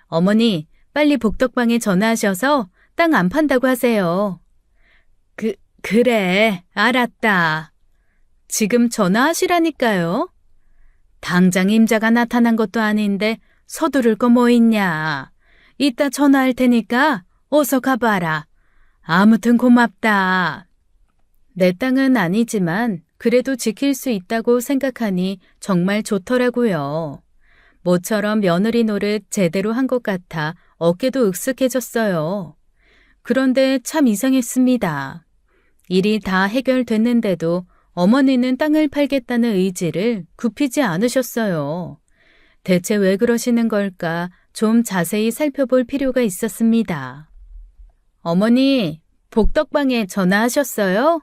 어머니, 빨리 복덕방에 전화하셔서 땅 안 판다고 하세요. 그래, 알았다. 지금 전화하시라니까요. 당장 임자가 나타난 것도 아닌데 서두를 거 뭐 있냐. 이따 전화할 테니까 어서 가봐라. 아무튼 고맙다. 내 땅은 아니지만 그래도 지킬 수 있다고 생각하니 정말 좋더라고요. 모처럼 며느리 노릇 제대로 한 것 같아 어깨도 익숙해졌어요. 그런데 참 이상했습니다. 일이 다 해결됐는데도 어머니는 땅을 팔겠다는 의지를 굽히지 않으셨어요. 대체 왜 그러시는 걸까 좀 자세히 살펴볼 필요가 있었습니다. 어머니, 복덕방에 전화하셨어요?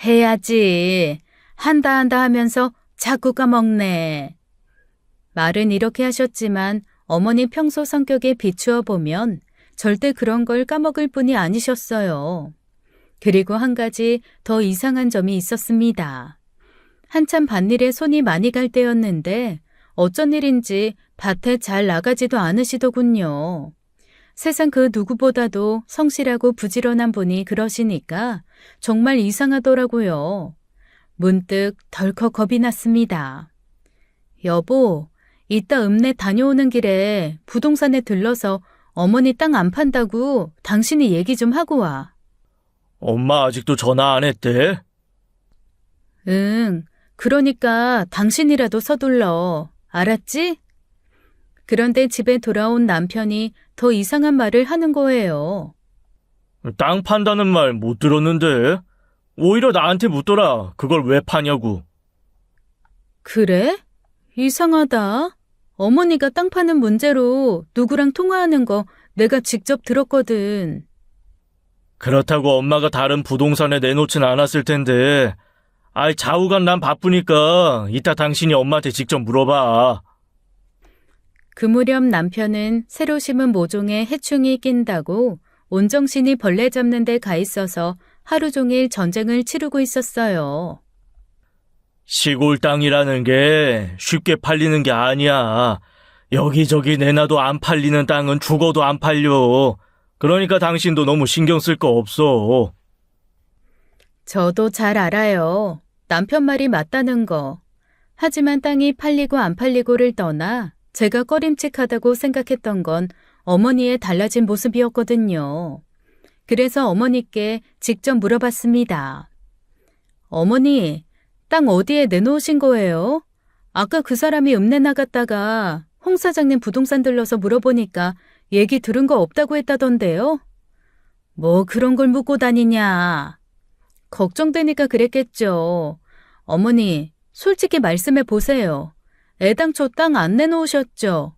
해야지. 한다 하면서 자꾸 까먹네. 말은 이렇게 하셨지만 어머니 평소 성격에 비추어 보면 절대 그런 걸 까먹을 분이 아니셨어요. 그리고 한 가지 더 이상한 점이 있었습니다. 한참 밭일에 손이 많이 갈 때였는데 어쩐 일인지 밭에 잘 나가지도 않으시더군요. 세상 그 누구보다도 성실하고 부지런한 분이 그러시니까 정말 이상하더라고요. 문득 덜컥 겁이 났습니다. 여보, 이따 읍내 다녀오는 길에 부동산에 들러서 어머니 땅 안 판다고 당신이 얘기 좀 하고 와. 엄마 아직도 전화 안 했대? 응, 그러니까 당신이라도 서둘러. 알았지? 그런데 집에 돌아온 남편이 더 이상한 말을 하는 거예요. 땅 판다는 말 못 들었는데? 오히려 나한테 묻더라. 그걸 왜 파냐고. 그래? 이상하다. 어머니가 땅 파는 문제로 누구랑 통화하는 거 내가 직접 들었거든. 그렇다고 엄마가 다른 부동산에 내놓진 않았을 텐데, 좌우간 난 바쁘니까 이따 당신이 엄마한테 직접 물어봐. 그 무렵 남편은 새로 심은 모종에 해충이 낀다고 온정신이 벌레 잡는 데 가 있어서 하루 종일 전쟁을 치르고 있었어요. 시골 땅이라는 게 쉽게 팔리는 게 아니야. 여기저기 내놔도 안 팔리는 땅은 죽어도 안 팔려. 그러니까 당신도 너무 신경 쓸 거 없어. 저도 잘 알아요. 남편 말이 맞다는 거. 하지만 땅이 팔리고 안 팔리고를 떠나 제가 꺼림칙하다고 생각했던 건 어머니의 달라진 모습이었거든요. 그래서 어머니께 직접 물어봤습니다. 어머니, 땅 어디에 내놓으신 거예요? 아까 그 사람이 읍내 나갔다가 홍 사장님 부동산 들러서 물어보니까 얘기 들은 거 없다고 했다던데요? 뭐 그런 걸 묻고 다니냐. 걱정되니까 그랬겠죠. 어머니, 솔직히 말씀해 보세요. 애당초 땅 안 내놓으셨죠?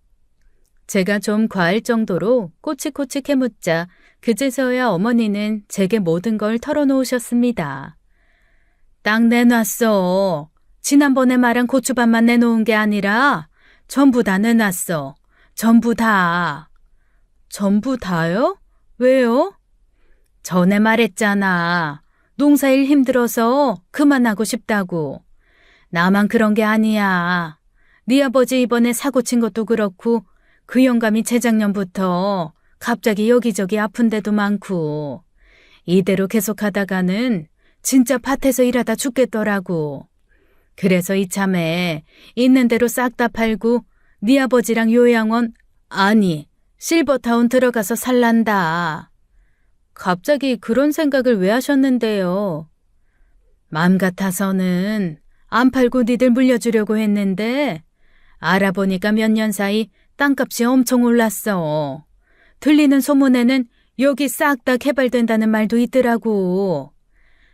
제가 좀 과할 정도로 꼬치꼬치 캐묻자 그제서야 어머니는 제게 모든 걸 털어놓으셨습니다. 땅 내놨어. 지난번에 말한 고추밭만 내놓은 게 아니라 전부 다 내놨어. 전부 다. 전부 다요? 왜요? 전에 말했잖아. 농사일 힘들어서 그만하고 싶다고. 나만 그런 게 아니야. 네 아버지 이번에 사고 친 것도 그렇고 그 영감이 재작년부터 갑자기 여기저기 아픈 데도 많고 이대로 계속하다가는 진짜 밭에서 일하다 죽겠더라고. 그래서 이참에 있는 대로 싹 다 팔고 네 아버지랑 요양원 아니 실버타운 들어가서 살란다. 갑자기 그런 생각을 왜 하셨는데요? 맘 같아서는 안 팔고 니들 물려주려고 했는데 알아보니까 몇 년 사이 땅값이 엄청 올랐어. 들리는 소문에는 여기 싹 다 개발된다는 말도 있더라고.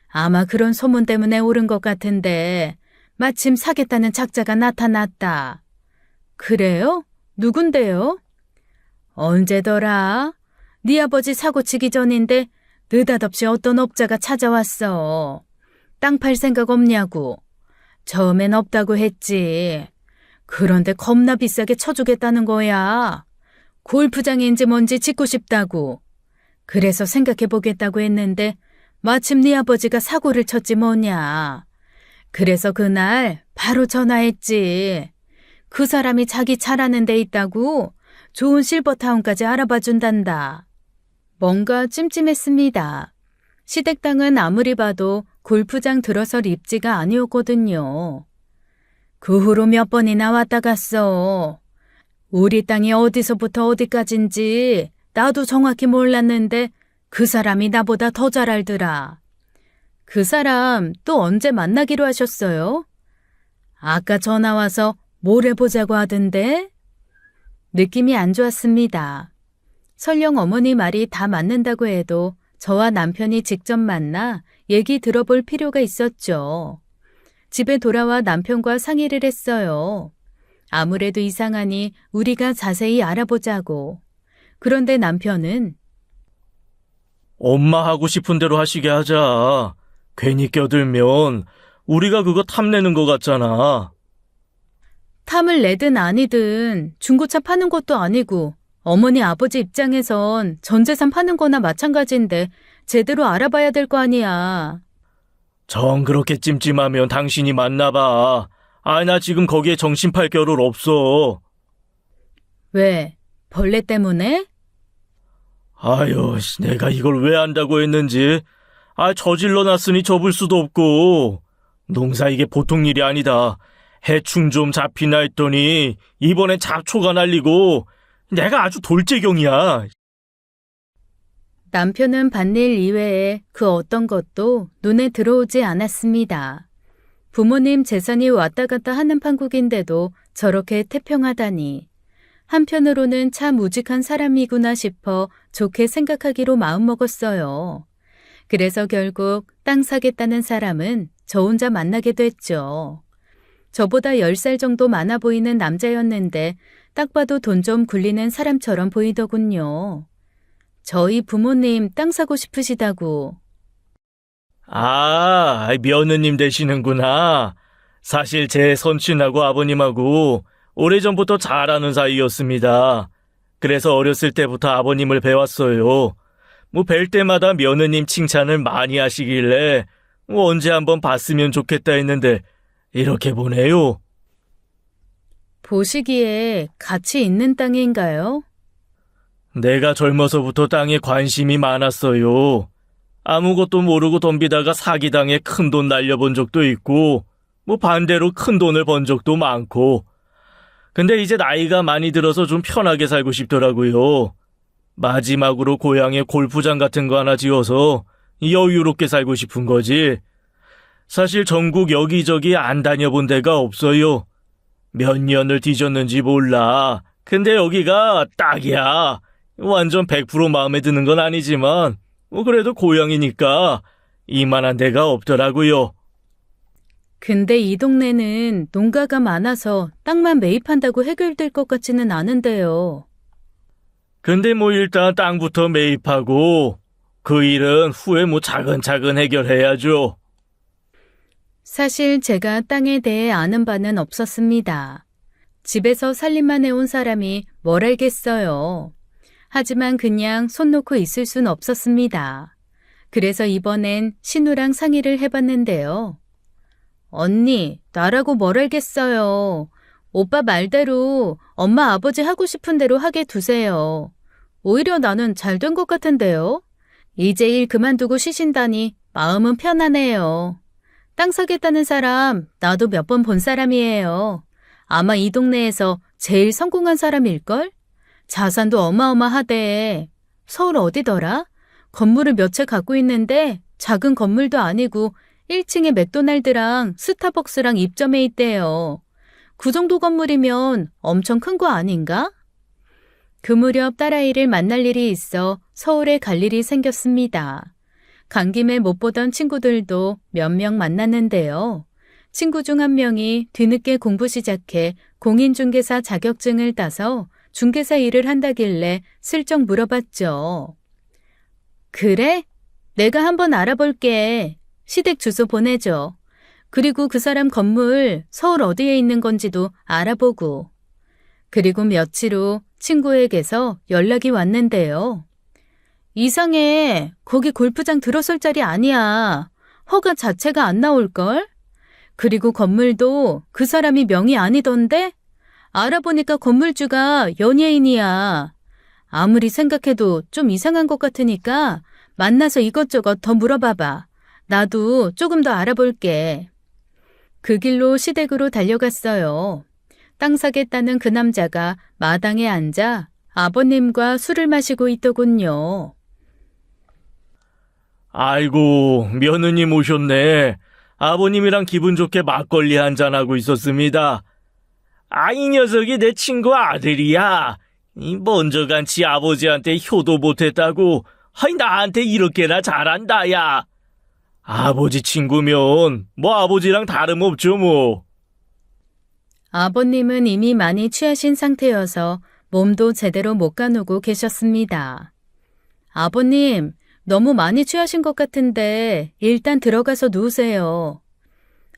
아마 그런 소문 때문에 오른 것 같은데 마침 사겠다는 작자가 나타났다. 그래요? 누군데요? 언제더라? 네 아버지 사고 치기 전인데 느닷없이 어떤 업자가 찾아왔어. 땅 팔 생각 없냐고. 처음엔 없다고 했지. 그런데 겁나 비싸게 쳐주겠다는 거야. 골프장인지 뭔지 짓고 싶다고. 그래서 생각해보겠다고 했는데 마침 네 아버지가 사고를 쳤지 뭐냐. 그래서 그날 바로 전화했지. 그 사람이 자기 잘하는 데 있다고 좋은 실버타운까지 알아봐 준단다. 뭔가 찜찜했습니다. 시댁 땅은 아무리 봐도 골프장 들어설 입지가 아니었거든요. 그 후로 몇 번이나 왔다 갔어. 우리 땅이 어디서부터 어디까지인지 나도 정확히 몰랐는데 그 사람이 나보다 더 잘 알더라. 그 사람 또 언제 만나기로 하셨어요? 아까 전화 와서 모레 보자고 하던데? 느낌이 안 좋았습니다. 설령 어머니 말이 다 맞는다고 해도 저와 남편이 직접 만나 얘기 들어볼 필요가 있었죠. 집에 돌아와 남편과 상의를 했어요. 아무래도 이상하니 우리가 자세히 알아보자고. 그런데 남편은 엄마 하고 싶은 대로 하시게 하자. 괜히 껴들면 우리가 그거 탐내는 것 같잖아. 탐을 내든 아니든 중고차 파는 것도 아니고 어머니 아버지 입장에선 전 재산 파는 거나 마찬가지인데 제대로 알아봐야 될 거 아니야. 정 그렇게 찜찜하면 당신이 만나봐. 나 지금 거기에 정신 팔 겨를 없어. 왜? 벌레 때문에? 아유, 내가 이걸 왜 한다고 했는지. 저질러 놨으니 접을 수도 없고. 농사 이게 보통 일이 아니다. 해충 좀 잡히나 했더니 이번엔 잡초가 날리고 내가 아주 돌재경이야. 남편은 밭일 이외에 그 어떤 것도 눈에 들어오지 않았습니다. 부모님 재산이 왔다 갔다 하는 판국인데도 저렇게 태평하다니. 한편으로는 참 우직한 사람이구나 싶어 좋게 생각하기로 마음먹었어요. 그래서 결국 땅 사겠다는 사람은 저 혼자 만나게 됐죠. 저보다 10살 정도 많아 보이는 남자였는데 딱 봐도 돈 좀 굴리는 사람처럼 보이더군요. 저희 부모님 땅 사고 싶으시다고. 아, 며느님 되시는구나. 사실 제 선친하고 아버님하고 오래전부터 잘 아는 사이였습니다. 그래서 어렸을 때부터 아버님을 배웠어요. 뭐 뵐 때마다 며느님 칭찬을 많이 하시길래 뭐 언제 한번 봤으면 좋겠다 했는데 이렇게 보네요. 보시기에 가치 있는 땅인가요? 내가 젊어서부터 땅에 관심이 많았어요. 아무것도 모르고 덤비다가 사기당해 큰돈 날려본 적도 있고, 뭐 반대로 큰돈을 번 적도 많고. 근데 이제 나이가 많이 들어서 좀 편하게 살고 싶더라고요. 마지막으로 고향에 골프장 같은 거 하나 지어서 여유롭게 살고 싶은 거지. 사실 전국 여기저기 안 다녀본 데가 없어요. 몇 년을 뒤졌는지 몰라. 근데 여기가 딱이야. 완전 100% 마음에 드는 건 아니지만 뭐 그래도 고향이니까 이만한 데가 없더라고요. 근데 이 동네는 농가가 많아서 땅만 매입한다고 해결될 것 같지는 않은데요. 근데 뭐 일단 땅부터 매입하고 그 일은 후에 뭐 차근차근 해결해야죠. 사실 제가 땅에 대해 아는 바는 없었습니다. 집에서 살림만 해온 사람이 뭘 알겠어요. 하지만 그냥 손 놓고 있을 순 없었습니다. 그래서 이번엔 신우랑 상의를 해봤는데요. 언니, 나라고 뭘 알겠어요. 오빠 말대로 엄마 아버지 하고 싶은 대로 하게 두세요. 오히려 나는 잘 된 것 같은데요. 이제 일 그만두고 쉬신다니 마음은 편하네요. 땅 사겠다는 사람 나도 몇 번 본 사람이에요. 아마 이 동네에서 제일 성공한 사람일걸? 자산도 어마어마하대. 서울 어디더라? 건물을 몇 채 갖고 있는데 작은 건물도 아니고 1층에 맥도날드랑 스타벅스랑 입점해 있대요. 그 정도 건물이면 엄청 큰 거 아닌가? 그 무렵 딸아이를 만날 일이 있어 서울에 갈 일이 생겼습니다. 간 김에 못 보던 친구들도 몇 명 만났는데요. 친구 중 한 명이 뒤늦게 공부 시작해 공인중개사 자격증을 따서 중개사 일을 한다길래 슬쩍 물어봤죠. 그래? 내가 한번 알아볼게. 시댁 주소 보내줘. 그리고 그 사람 건물 서울 어디에 있는 건지도 알아보고. 그리고 며칠 후 친구에게서 연락이 왔는데요. 이상해. 거기 골프장 들어설 자리 아니야. 허가 자체가 안 나올걸? 그리고 건물도 그 사람이 명의 아니던데? 알아보니까 건물주가 연예인이야. 아무리 생각해도 좀 이상한 것 같으니까 만나서 이것저것 더 물어봐봐. 나도 조금 더 알아볼게. 그 길로 시댁으로 달려갔어요. 땅 사겠다는 그 남자가 마당에 앉아 아버님과 술을 마시고 있더군요. 아이고, 며느님 오셨네. 아버님이랑 기분 좋게 막걸리 한잔하고 있었습니다. 아, 이 녀석이 내 친구 아들이야. 이 먼저 간 지 아버지한테 효도 못했다고 나한테 이렇게나 잘한다, 야. 아버지 친구면 뭐 아버지랑 다름없죠, 뭐. 아버님은 이미 많이 취하신 상태여서 몸도 제대로 못 가누고 계셨습니다. 아버님, 너무 많이 취하신 것 같은데 일단 들어가서 누우세요.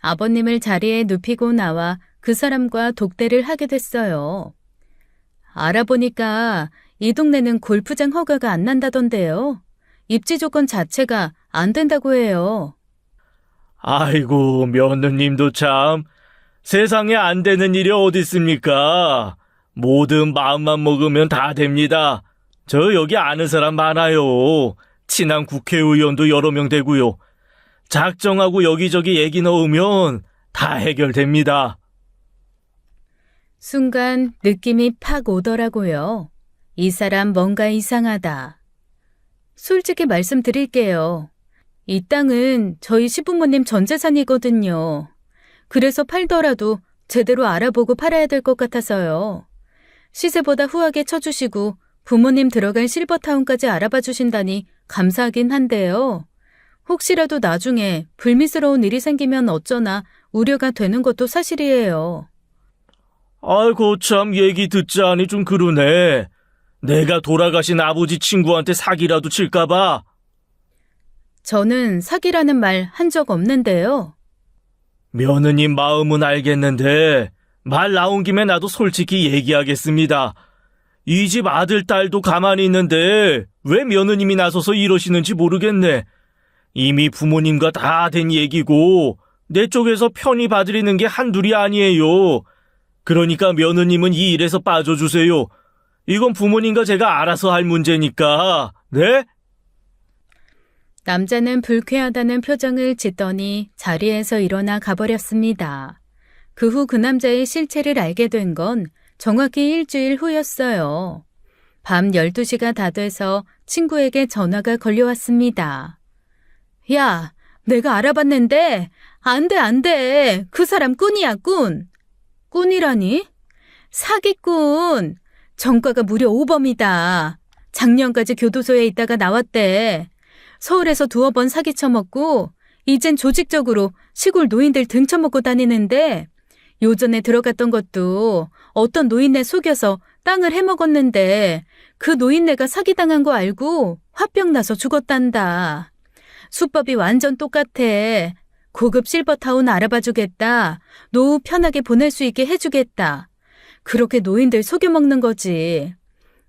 아버님을 자리에 눕히고 나와 그 사람과 독대를 하게 됐어요. 알아보니까 이 동네는 골프장 허가가 안 난다던데요. 입지 조건 자체가 안 된다고 해요. 아이고, 며느님도 참. 세상에 안 되는 일이 어디 있습니까? 뭐든 마음만 먹으면 다 됩니다. 저 여기 아는 사람 많아요. 친한 국회의원도 여러 명 되고요. 작정하고 여기저기 얘기 넣으면 다 해결됩니다. 순간 느낌이 팍 오더라고요. 이 사람 뭔가 이상하다. 솔직히 말씀드릴게요. 이 땅은 저희 시부모님 전 재산이거든요. 그래서 팔더라도 제대로 알아보고 팔아야 될 것 같아서요. 시세보다 후하게 쳐주시고 부모님 들어갈 실버타운까지 알아봐 주신다니 감사하긴 한데요. 혹시라도 나중에 불미스러운 일이 생기면 어쩌나 우려가 되는 것도 사실이에요. 아이고, 참 얘기 듣자니 좀 그러네. 내가 돌아가신 아버지 친구한테 사기라도 칠까봐. 저는 사기라는 말 한 적 없는데요. 며느님 마음은 알겠는데 말 나온 김에 나도 솔직히 얘기하겠습니다. 이 집 아들, 딸도 가만히 있는데 왜 며느님이 나서서 이러시는지 모르겠네. 이미 부모님과 다 된 얘기고 내 쪽에서 편히 봐드리는 게 한둘이 아니에요. 그러니까 며느님은 이 일에서 빠져주세요. 이건 부모님과 제가 알아서 할 문제니까. 네? 남자는 불쾌하다는 표정을 짓더니 자리에서 일어나 가버렸습니다. 그 후 그 남자의 실체를 알게 된 건 정확히 일주일 후였어요. 밤 12시가 다 돼서 친구에게 전화가 걸려왔습니다. 야, 내가 알아봤는데 안 돼. 그 사람 꾼이야, 꾼. 꾼이라니? 사기꾼. 전과가 무려 5범이다. 작년까지 교도소에 있다가 나왔대. 서울에서 2번 사기 쳐먹고 이젠 조직적으로 시골 노인들 등쳐먹고 다니는데 요전에 들어갔던 것도 어떤 노인네 속여서 땅을 해먹었는데 그 노인네가 사기당한 거 알고 화병 나서 죽었단다. 수법이 완전 똑같아. 고급 실버타운 알아봐주겠다. 노후 편하게 보낼 수 있게 해주겠다. 그렇게 노인들 속여먹는 거지.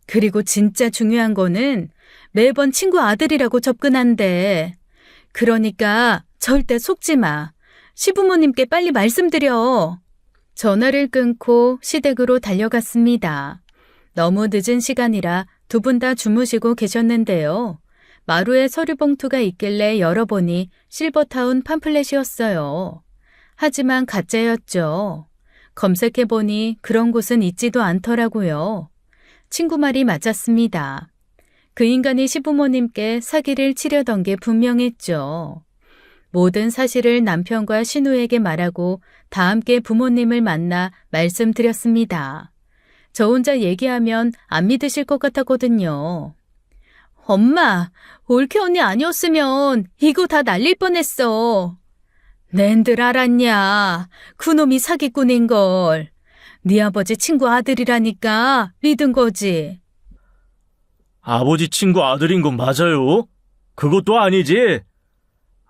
그리고 진짜 중요한 거는 매번 친구 아들이라고 접근한대. 그러니까 절대 속지 마. 시부모님께 빨리 말씀드려. 전화를 끊고 시댁으로 달려갔습니다. 너무 늦은 시간이라 두 분 다 주무시고 계셨는데요. 마루에 서류 봉투가 있길래 열어보니 실버타운 팜플렛이었어요. 하지만 가짜였죠. 검색해보니 그런 곳은 있지도 않더라고요. 친구 말이 맞았습니다. 그 인간이 시부모님께 사기를 치려던 게 분명했죠. 모든 사실을 남편과 신우에게 말하고 다 함께 부모님을 만나 말씀드렸습니다. 저 혼자 얘기하면 안 믿으실 것 같았거든요. 엄마, 올케 언니 아니었으면 이거 다 날릴 뻔했어. 낸들 알았냐? 그놈이 사기꾼인걸. 네 아버지 친구 아들이라니까 믿은 거지. 아버지 친구 아들인 건 맞아요? 그것도 아니지?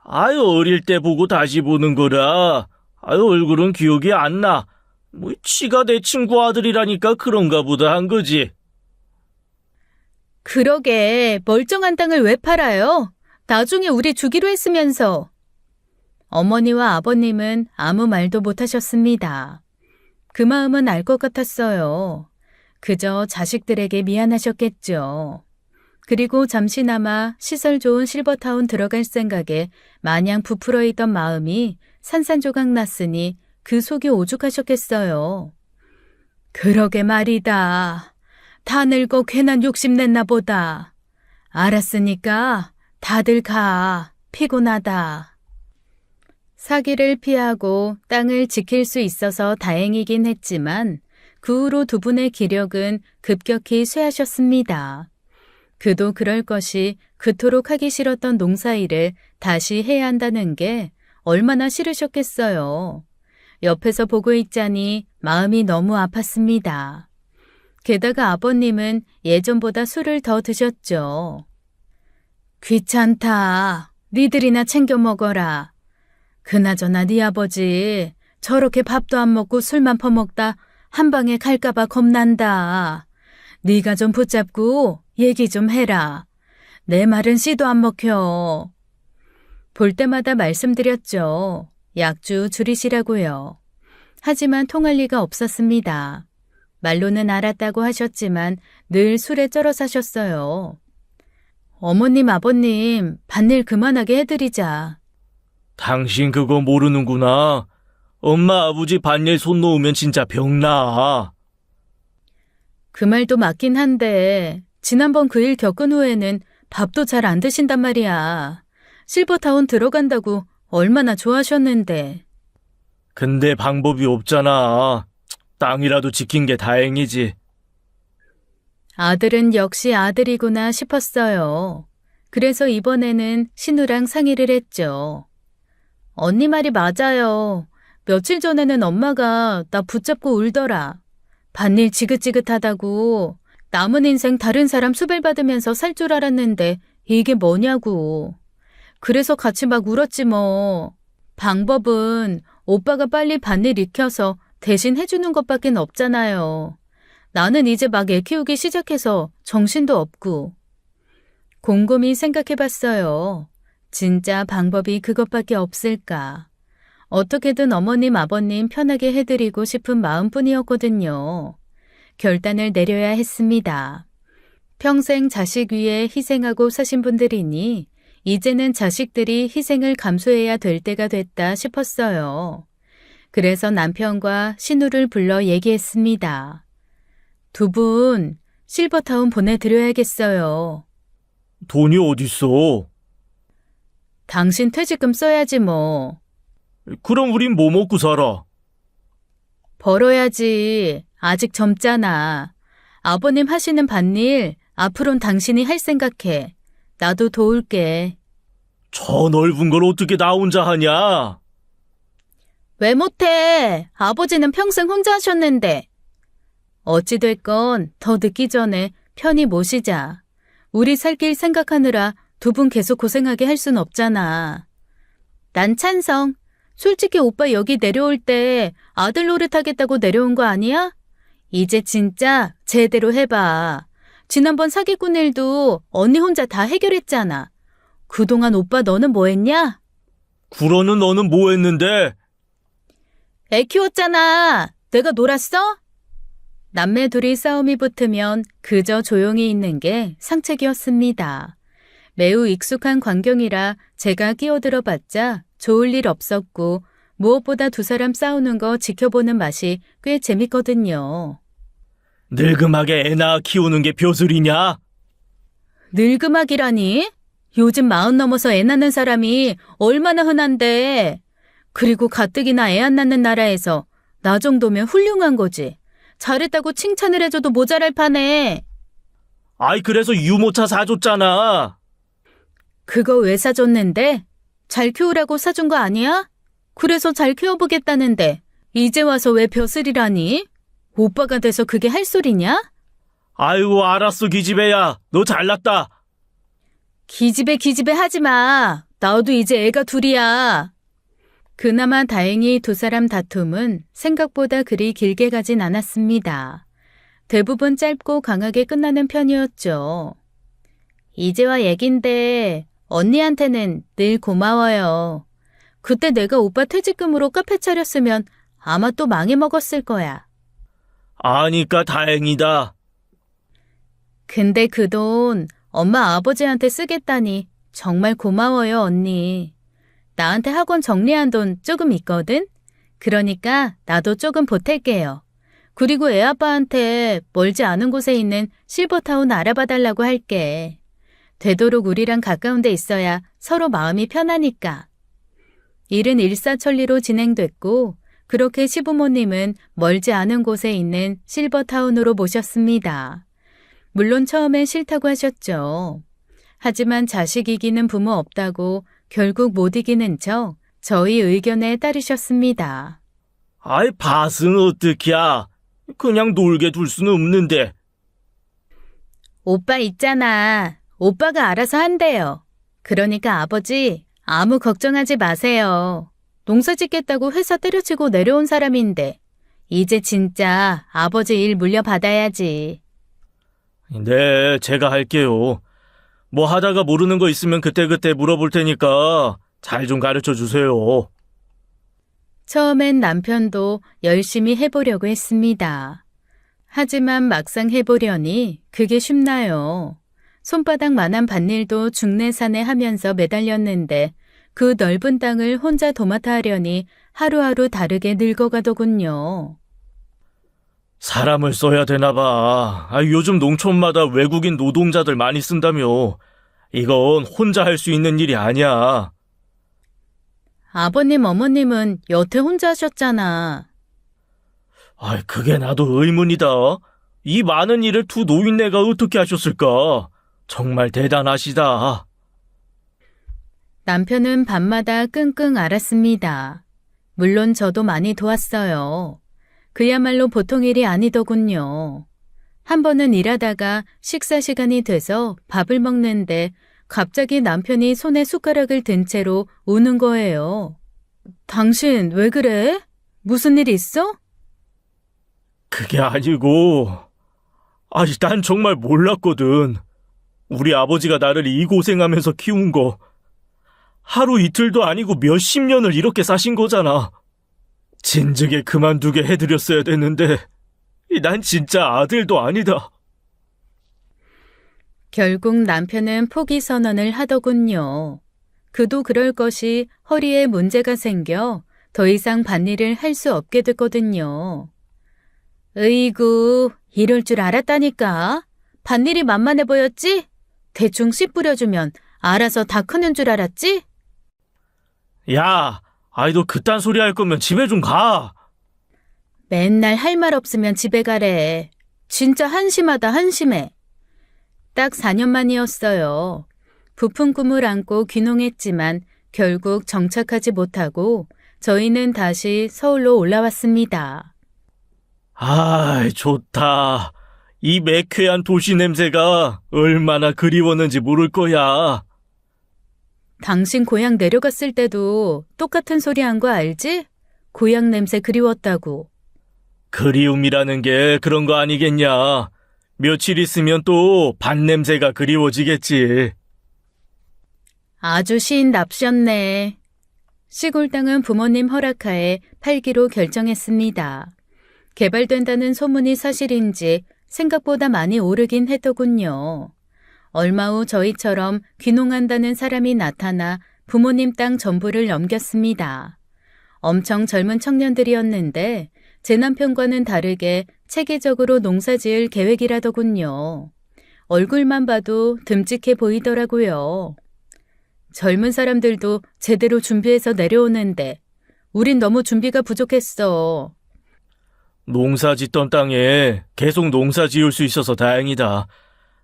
아유, 어릴 때 보고 다시 보는 거라. 아유, 얼굴은 기억이 안 나. 지가 내 친구 아들이라니까 그런가 보다 한 거지. 그러게 멀쩡한 땅을 왜 팔아요? 나중에 우리 주기로 했으면서. 어머니와 아버님은 아무 말도 못하셨습니다. 그 마음은 알 것 같았어요. 그저 자식들에게 미안하셨겠죠. 그리고 잠시나마 시설 좋은 실버타운 들어갈 생각에 마냥 부풀어 있던 마음이 산산조각 났으니 그 속이 오죽하셨겠어요. 그러게 말이다. 다 늙어 괜한 욕심냈나 보다. 알았으니까 다들 가. 피곤하다. 사기를 피하고 땅을 지킬 수 있어서 다행이긴 했지만 그 후로 두 분의 기력은 급격히 쇠하셨습니다. 그도 그럴 것이 그토록 하기 싫었던 농사일을 다시 해야 한다는 게 얼마나 싫으셨겠어요. 옆에서 보고 있자니 마음이 너무 아팠습니다. 게다가 아버님은 예전보다 술을 더 드셨죠. 귀찮다. 니들이나 챙겨 먹어라. 그나저나 네 아버지 저렇게 밥도 안 먹고 술만 퍼먹다 한 방에 갈까봐 겁난다. 네가 좀 붙잡고 얘기 좀 해라. 내 말은 씨도 안 먹혀. 볼 때마다 말씀드렸죠. 약주 줄이시라고요. 하지만 통할 리가 없었습니다. 말로는 알았다고 하셨지만 늘 술에 쩔어 사셨어요. 어머님, 아버님, 밭일 그만하게 해드리자. 당신 그거 모르는구나. 엄마 아버지 밭일 손 놓으면 진짜 병나. 그 말도 맞긴 한데 지난번 그 일 겪은 후에는 밥도 잘 안 드신단 말이야. 실버타운 들어간다고 얼마나 좋아하셨는데. 근데 방법이 없잖아. 땅이라도 지킨 게 다행이지. 아들은 역시 아들이구나 싶었어요. 그래서 이번에는 신우랑 상의를 했죠. 언니 말이 맞아요. 며칠 전에는 엄마가 나 붙잡고 울더라. 밭일 지긋지긋하다고 남은 인생 다른 사람 수벨받으면서 살 줄 알았는데 이게 뭐냐고. 그래서 같이 막 울었지 뭐. 방법은 오빠가 빨리 밭일 익혀서 대신 해주는 것밖엔 없잖아요. 나는 이제 막 애 키우기 시작해서 정신도 없고. 곰곰이 생각해봤어요. 진짜 방법이 그것밖에 없을까. 어떻게든 어머님, 아버님 편하게 해드리고 싶은 마음뿐이었거든요. 결단을 내려야 했습니다. 평생 자식 위해 희생하고 사신 분들이니 이제는 자식들이 희생을 감수해야 될 때가 됐다 싶었어요. 그래서 남편과 신우를 불러 얘기했습니다. 두 분 실버타운 보내드려야겠어요. 돈이 어딨어? 당신 퇴직금 써야지 뭐. 그럼 우린 뭐 먹고 살아? 벌어야지. 아직 젊잖아. 아버님 하시는 밭일 앞으론 당신이 할 생각해. 나도 도울게. 저 넓은 걸 어떻게 나 혼자 하냐? 왜 못해? 아버지는 평생 혼자 하셨는데. 어찌됐건 더 늦기 전에 편히 모시자. 우리 살 길 생각하느라 두 분 계속 고생하게 할 순 없잖아. 난 찬성. 솔직히 오빠 여기 내려올 때 아들 노릇하겠다고 내려온 거 아니야? 이제 진짜 제대로 해봐. 지난번 사기꾼 일도 언니 혼자 다 해결했잖아. 그동안 오빠 너는 뭐 했냐? 그러는 너는 뭐 했는데? 애 키웠잖아. 내가 놀았어? 남매 둘이 싸움이 붙으면 그저 조용히 있는 게 상책이었습니다. 매우 익숙한 광경이라 제가 끼어들어봤자 좋을 일 없었고 무엇보다 두 사람 싸우는 거 지켜보는 맛이 꽤 재밌거든요. 늙음하게 애 낳아 키우는 게 벼슬이냐? 늙음하기라니? 요즘 40 넘어서 애 낳는 사람이 얼마나 흔한데. 그리고 가뜩이나 애 안 낳는 나라에서 나 정도면 훌륭한 거지. 잘했다고 칭찬을 해줘도 모자랄 판에. 아이 그래서 유모차 사줬잖아. 그거 왜 사줬는데? 잘 키우라고 사준 거 아니야? 그래서 잘 키워보겠다는데 이제 와서 왜 벼슬이라니? 오빠가 돼서 그게 할 소리냐? 아이고 알았어 기집애야. 너 잘났다. 기집애 하지 마. 나도 이제 애가 둘이야. 그나마 다행히 두 사람 다툼은 생각보다 그리 길게 가진 않았습니다. 대부분 짧고 강하게 끝나는 편이었죠. 이제와 얘긴데 언니한테는 늘 고마워요. 그때 내가 오빠 퇴직금으로 카페 차렸으면 아마 또 망해먹었을 거야. 아니까 다행이다. 근데 그 돈 엄마 아버지한테 쓰겠다니 정말 고마워요, 언니. 나한테 학원 정리한 돈 조금 있거든? 그러니까 나도 조금 보탤게요. 그리고 애 아빠한테 멀지 않은 곳에 있는 실버타운 알아봐달라고 할게. 되도록 우리랑 가까운 데 있어야 서로 마음이 편하니까. 일은 일사천리로 진행됐고 그렇게 시부모님은 멀지 않은 곳에 있는 실버타운으로 모셨습니다. 물론 처음엔 싫다고 하셨죠. 하지만 자식 이기는 부모 없다고 결국 못 이기는 척 저희 의견에 따르셨습니다. 아이 밭은 어떡이야. 그냥 놀게 둘 수는 없는데. 오빠 있잖아. 오빠가 알아서 한대요. 그러니까 아버지 아무 걱정하지 마세요. 농사 짓겠다고 회사 때려치고 내려온 사람인데 이제 진짜 아버지 일 물려받아야지. 네, 제가 할게요. 뭐 하다가 모르는 거 있으면 그때그때 물어볼 테니까 잘 좀 가르쳐 주세요. 처음엔 남편도 열심히 해보려고 했습니다. 하지만 막상 해보려니 그게 쉽나요? 손바닥만한 밭일도 중내산에 하면서 매달렸는데 그 넓은 땅을 혼자 도맡아 하려니 하루하루 다르게 늙어가더군요. 사람을 써야 되나 봐. 요즘 농촌마다 외국인 노동자들 많이 쓴다며. 이건 혼자 할 수 있는 일이 아니야. 아버님, 어머님은 여태 혼자 하셨잖아. 그게 나도 의문이다. 이 많은 일을 두 노인네가 어떻게 하셨을까? 정말 대단하시다. 남편은 밤마다 끙끙 앓았습니다. 물론 저도 많이 도왔어요. 그야말로 보통 일이 아니더군요. 한 번은 일하다가 식사 시간이 돼서 밥을 먹는데 갑자기 남편이 손에 숟가락을 든 채로 우는 거예요. 당신 왜 그래? 무슨 일 있어? 그게 아니고, 아니, 난 정말 몰랐거든. 우리 아버지가 나를 이 고생하면서 키운 거, 하루 이틀도 아니고 몇십 년을 이렇게 사신 거잖아. 진즉에 그만두게 해드렸어야 됐는데, 난 진짜 아들도 아니다. 결국 남편은 포기 선언을 하더군요. 그도 그럴 것이 허리에 문제가 생겨 더 이상 밭일을 할 수 없게 됐거든요. 으이구, 이럴 줄 알았다니까. 밭일이 만만해 보였지? 대충 씨 뿌려주면 알아서 다 크는 줄 알았지? 야, 아이 너 그딴 소리 할 거면 집에 좀 가. 맨날 할 말 없으면 집에 가래. 진짜 한심하다, 한심해. 딱 4년 만이었어요. 부푼 꿈을 안고 귀농했지만 결국 정착하지 못하고 저희는 다시 서울로 올라왔습니다. 아이, 좋다. 이 매캐한 도시 냄새가 얼마나 그리웠는지 모를 거야. 당신 고향 내려갔을 때도 똑같은 소리 한 거 알지? 고향 냄새 그리웠다고. 그리움이라는 게 그런 거 아니겠냐. 며칠 있으면 또 밭 냄새가 그리워지겠지. 아주 시인답셨네. 시골 땅은 부모님 허락하에 팔기로 결정했습니다. 개발된다는 소문이 사실인지 생각보다 많이 오르긴 했더군요. 얼마 후 저희처럼 귀농한다는 사람이 나타나 부모님 땅 전부를 넘겼습니다. 엄청 젊은 청년들이었는데 제 남편과는 다르게 체계적으로 농사지을 계획이라더군요. 얼굴만 봐도 듬직해 보이더라고요. 젊은 사람들도 제대로 준비해서 내려오는데 우린 너무 준비가 부족했어. 농사 짓던 땅에 계속 농사 지을 수 있어서 다행이다.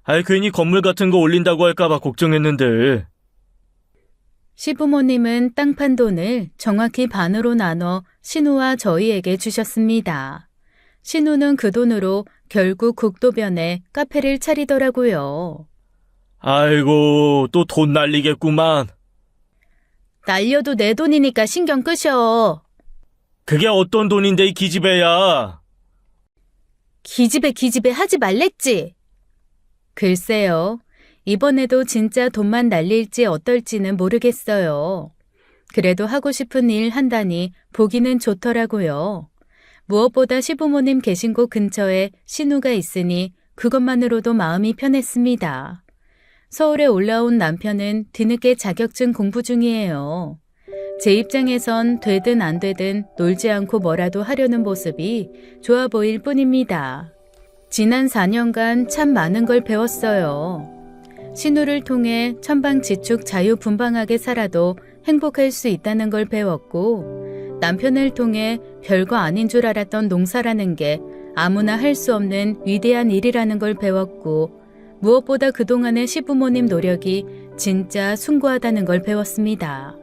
아이, 괜히 건물 같은 거 올린다고 할까봐 걱정했는데. 시부모님은 땅 판 돈을 정확히 반으로 나눠 신우와 저희에게 주셨습니다. 신우는 그 돈으로 결국 국도변에 카페를 차리더라고요. 아이고, 또 돈 날리겠구만. 날려도 내 돈이니까 신경 끄셔. 그게 어떤 돈인데, 이 기집애야. 기집애 하지 말랬지. 글쎄요. 이번에도 진짜 돈만 날릴지 어떨지는 모르겠어요. 그래도 하고 싶은 일 한다니 보기는 좋더라고요. 무엇보다 시부모님 계신 곳 근처에 신우가 있으니 그것만으로도 마음이 편했습니다. 서울에 올라온 남편은 뒤늦게 자격증 공부 중이에요. 제 입장에선 되든 안 되든 놀지 않고 뭐라도 하려는 모습이 좋아 보일 뿐입니다. 지난 4년간 참 많은 걸 배웠어요. 신우를 통해 천방지축 자유분방하게 살아도 행복할 수 있다는 걸 배웠고, 남편을 통해 별거 아닌 줄 알았던 농사라는 게 아무나 할 수 없는 위대한 일이라는 걸 배웠고, 무엇보다 그동안의 시부모님 노력이 진짜 숭고하다는 걸 배웠습니다.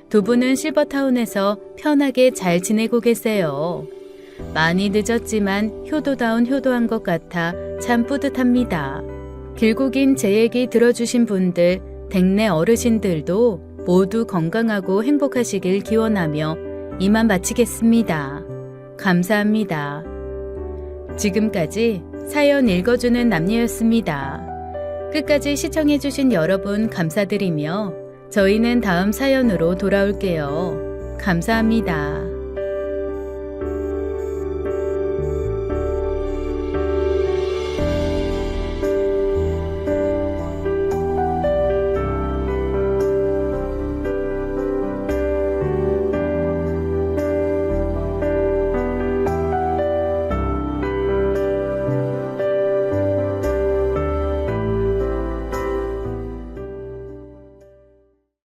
두 분은 실버타운에서 편하게 잘 지내고 계세요. 많이 늦었지만 효도다운 효도한 것 같아 참 뿌듯합니다. 길고 긴 제 얘기 들어주신 분들, 댁내 어르신들도 모두 건강하고 행복하시길 기원하며 이만 마치겠습니다. 감사합니다. 지금까지 사연 읽어주는 남녀였습니다. 끝까지 시청해주신 여러분 감사드리며 저희는 다음 사연으로 돌아올게요. 감사합니다.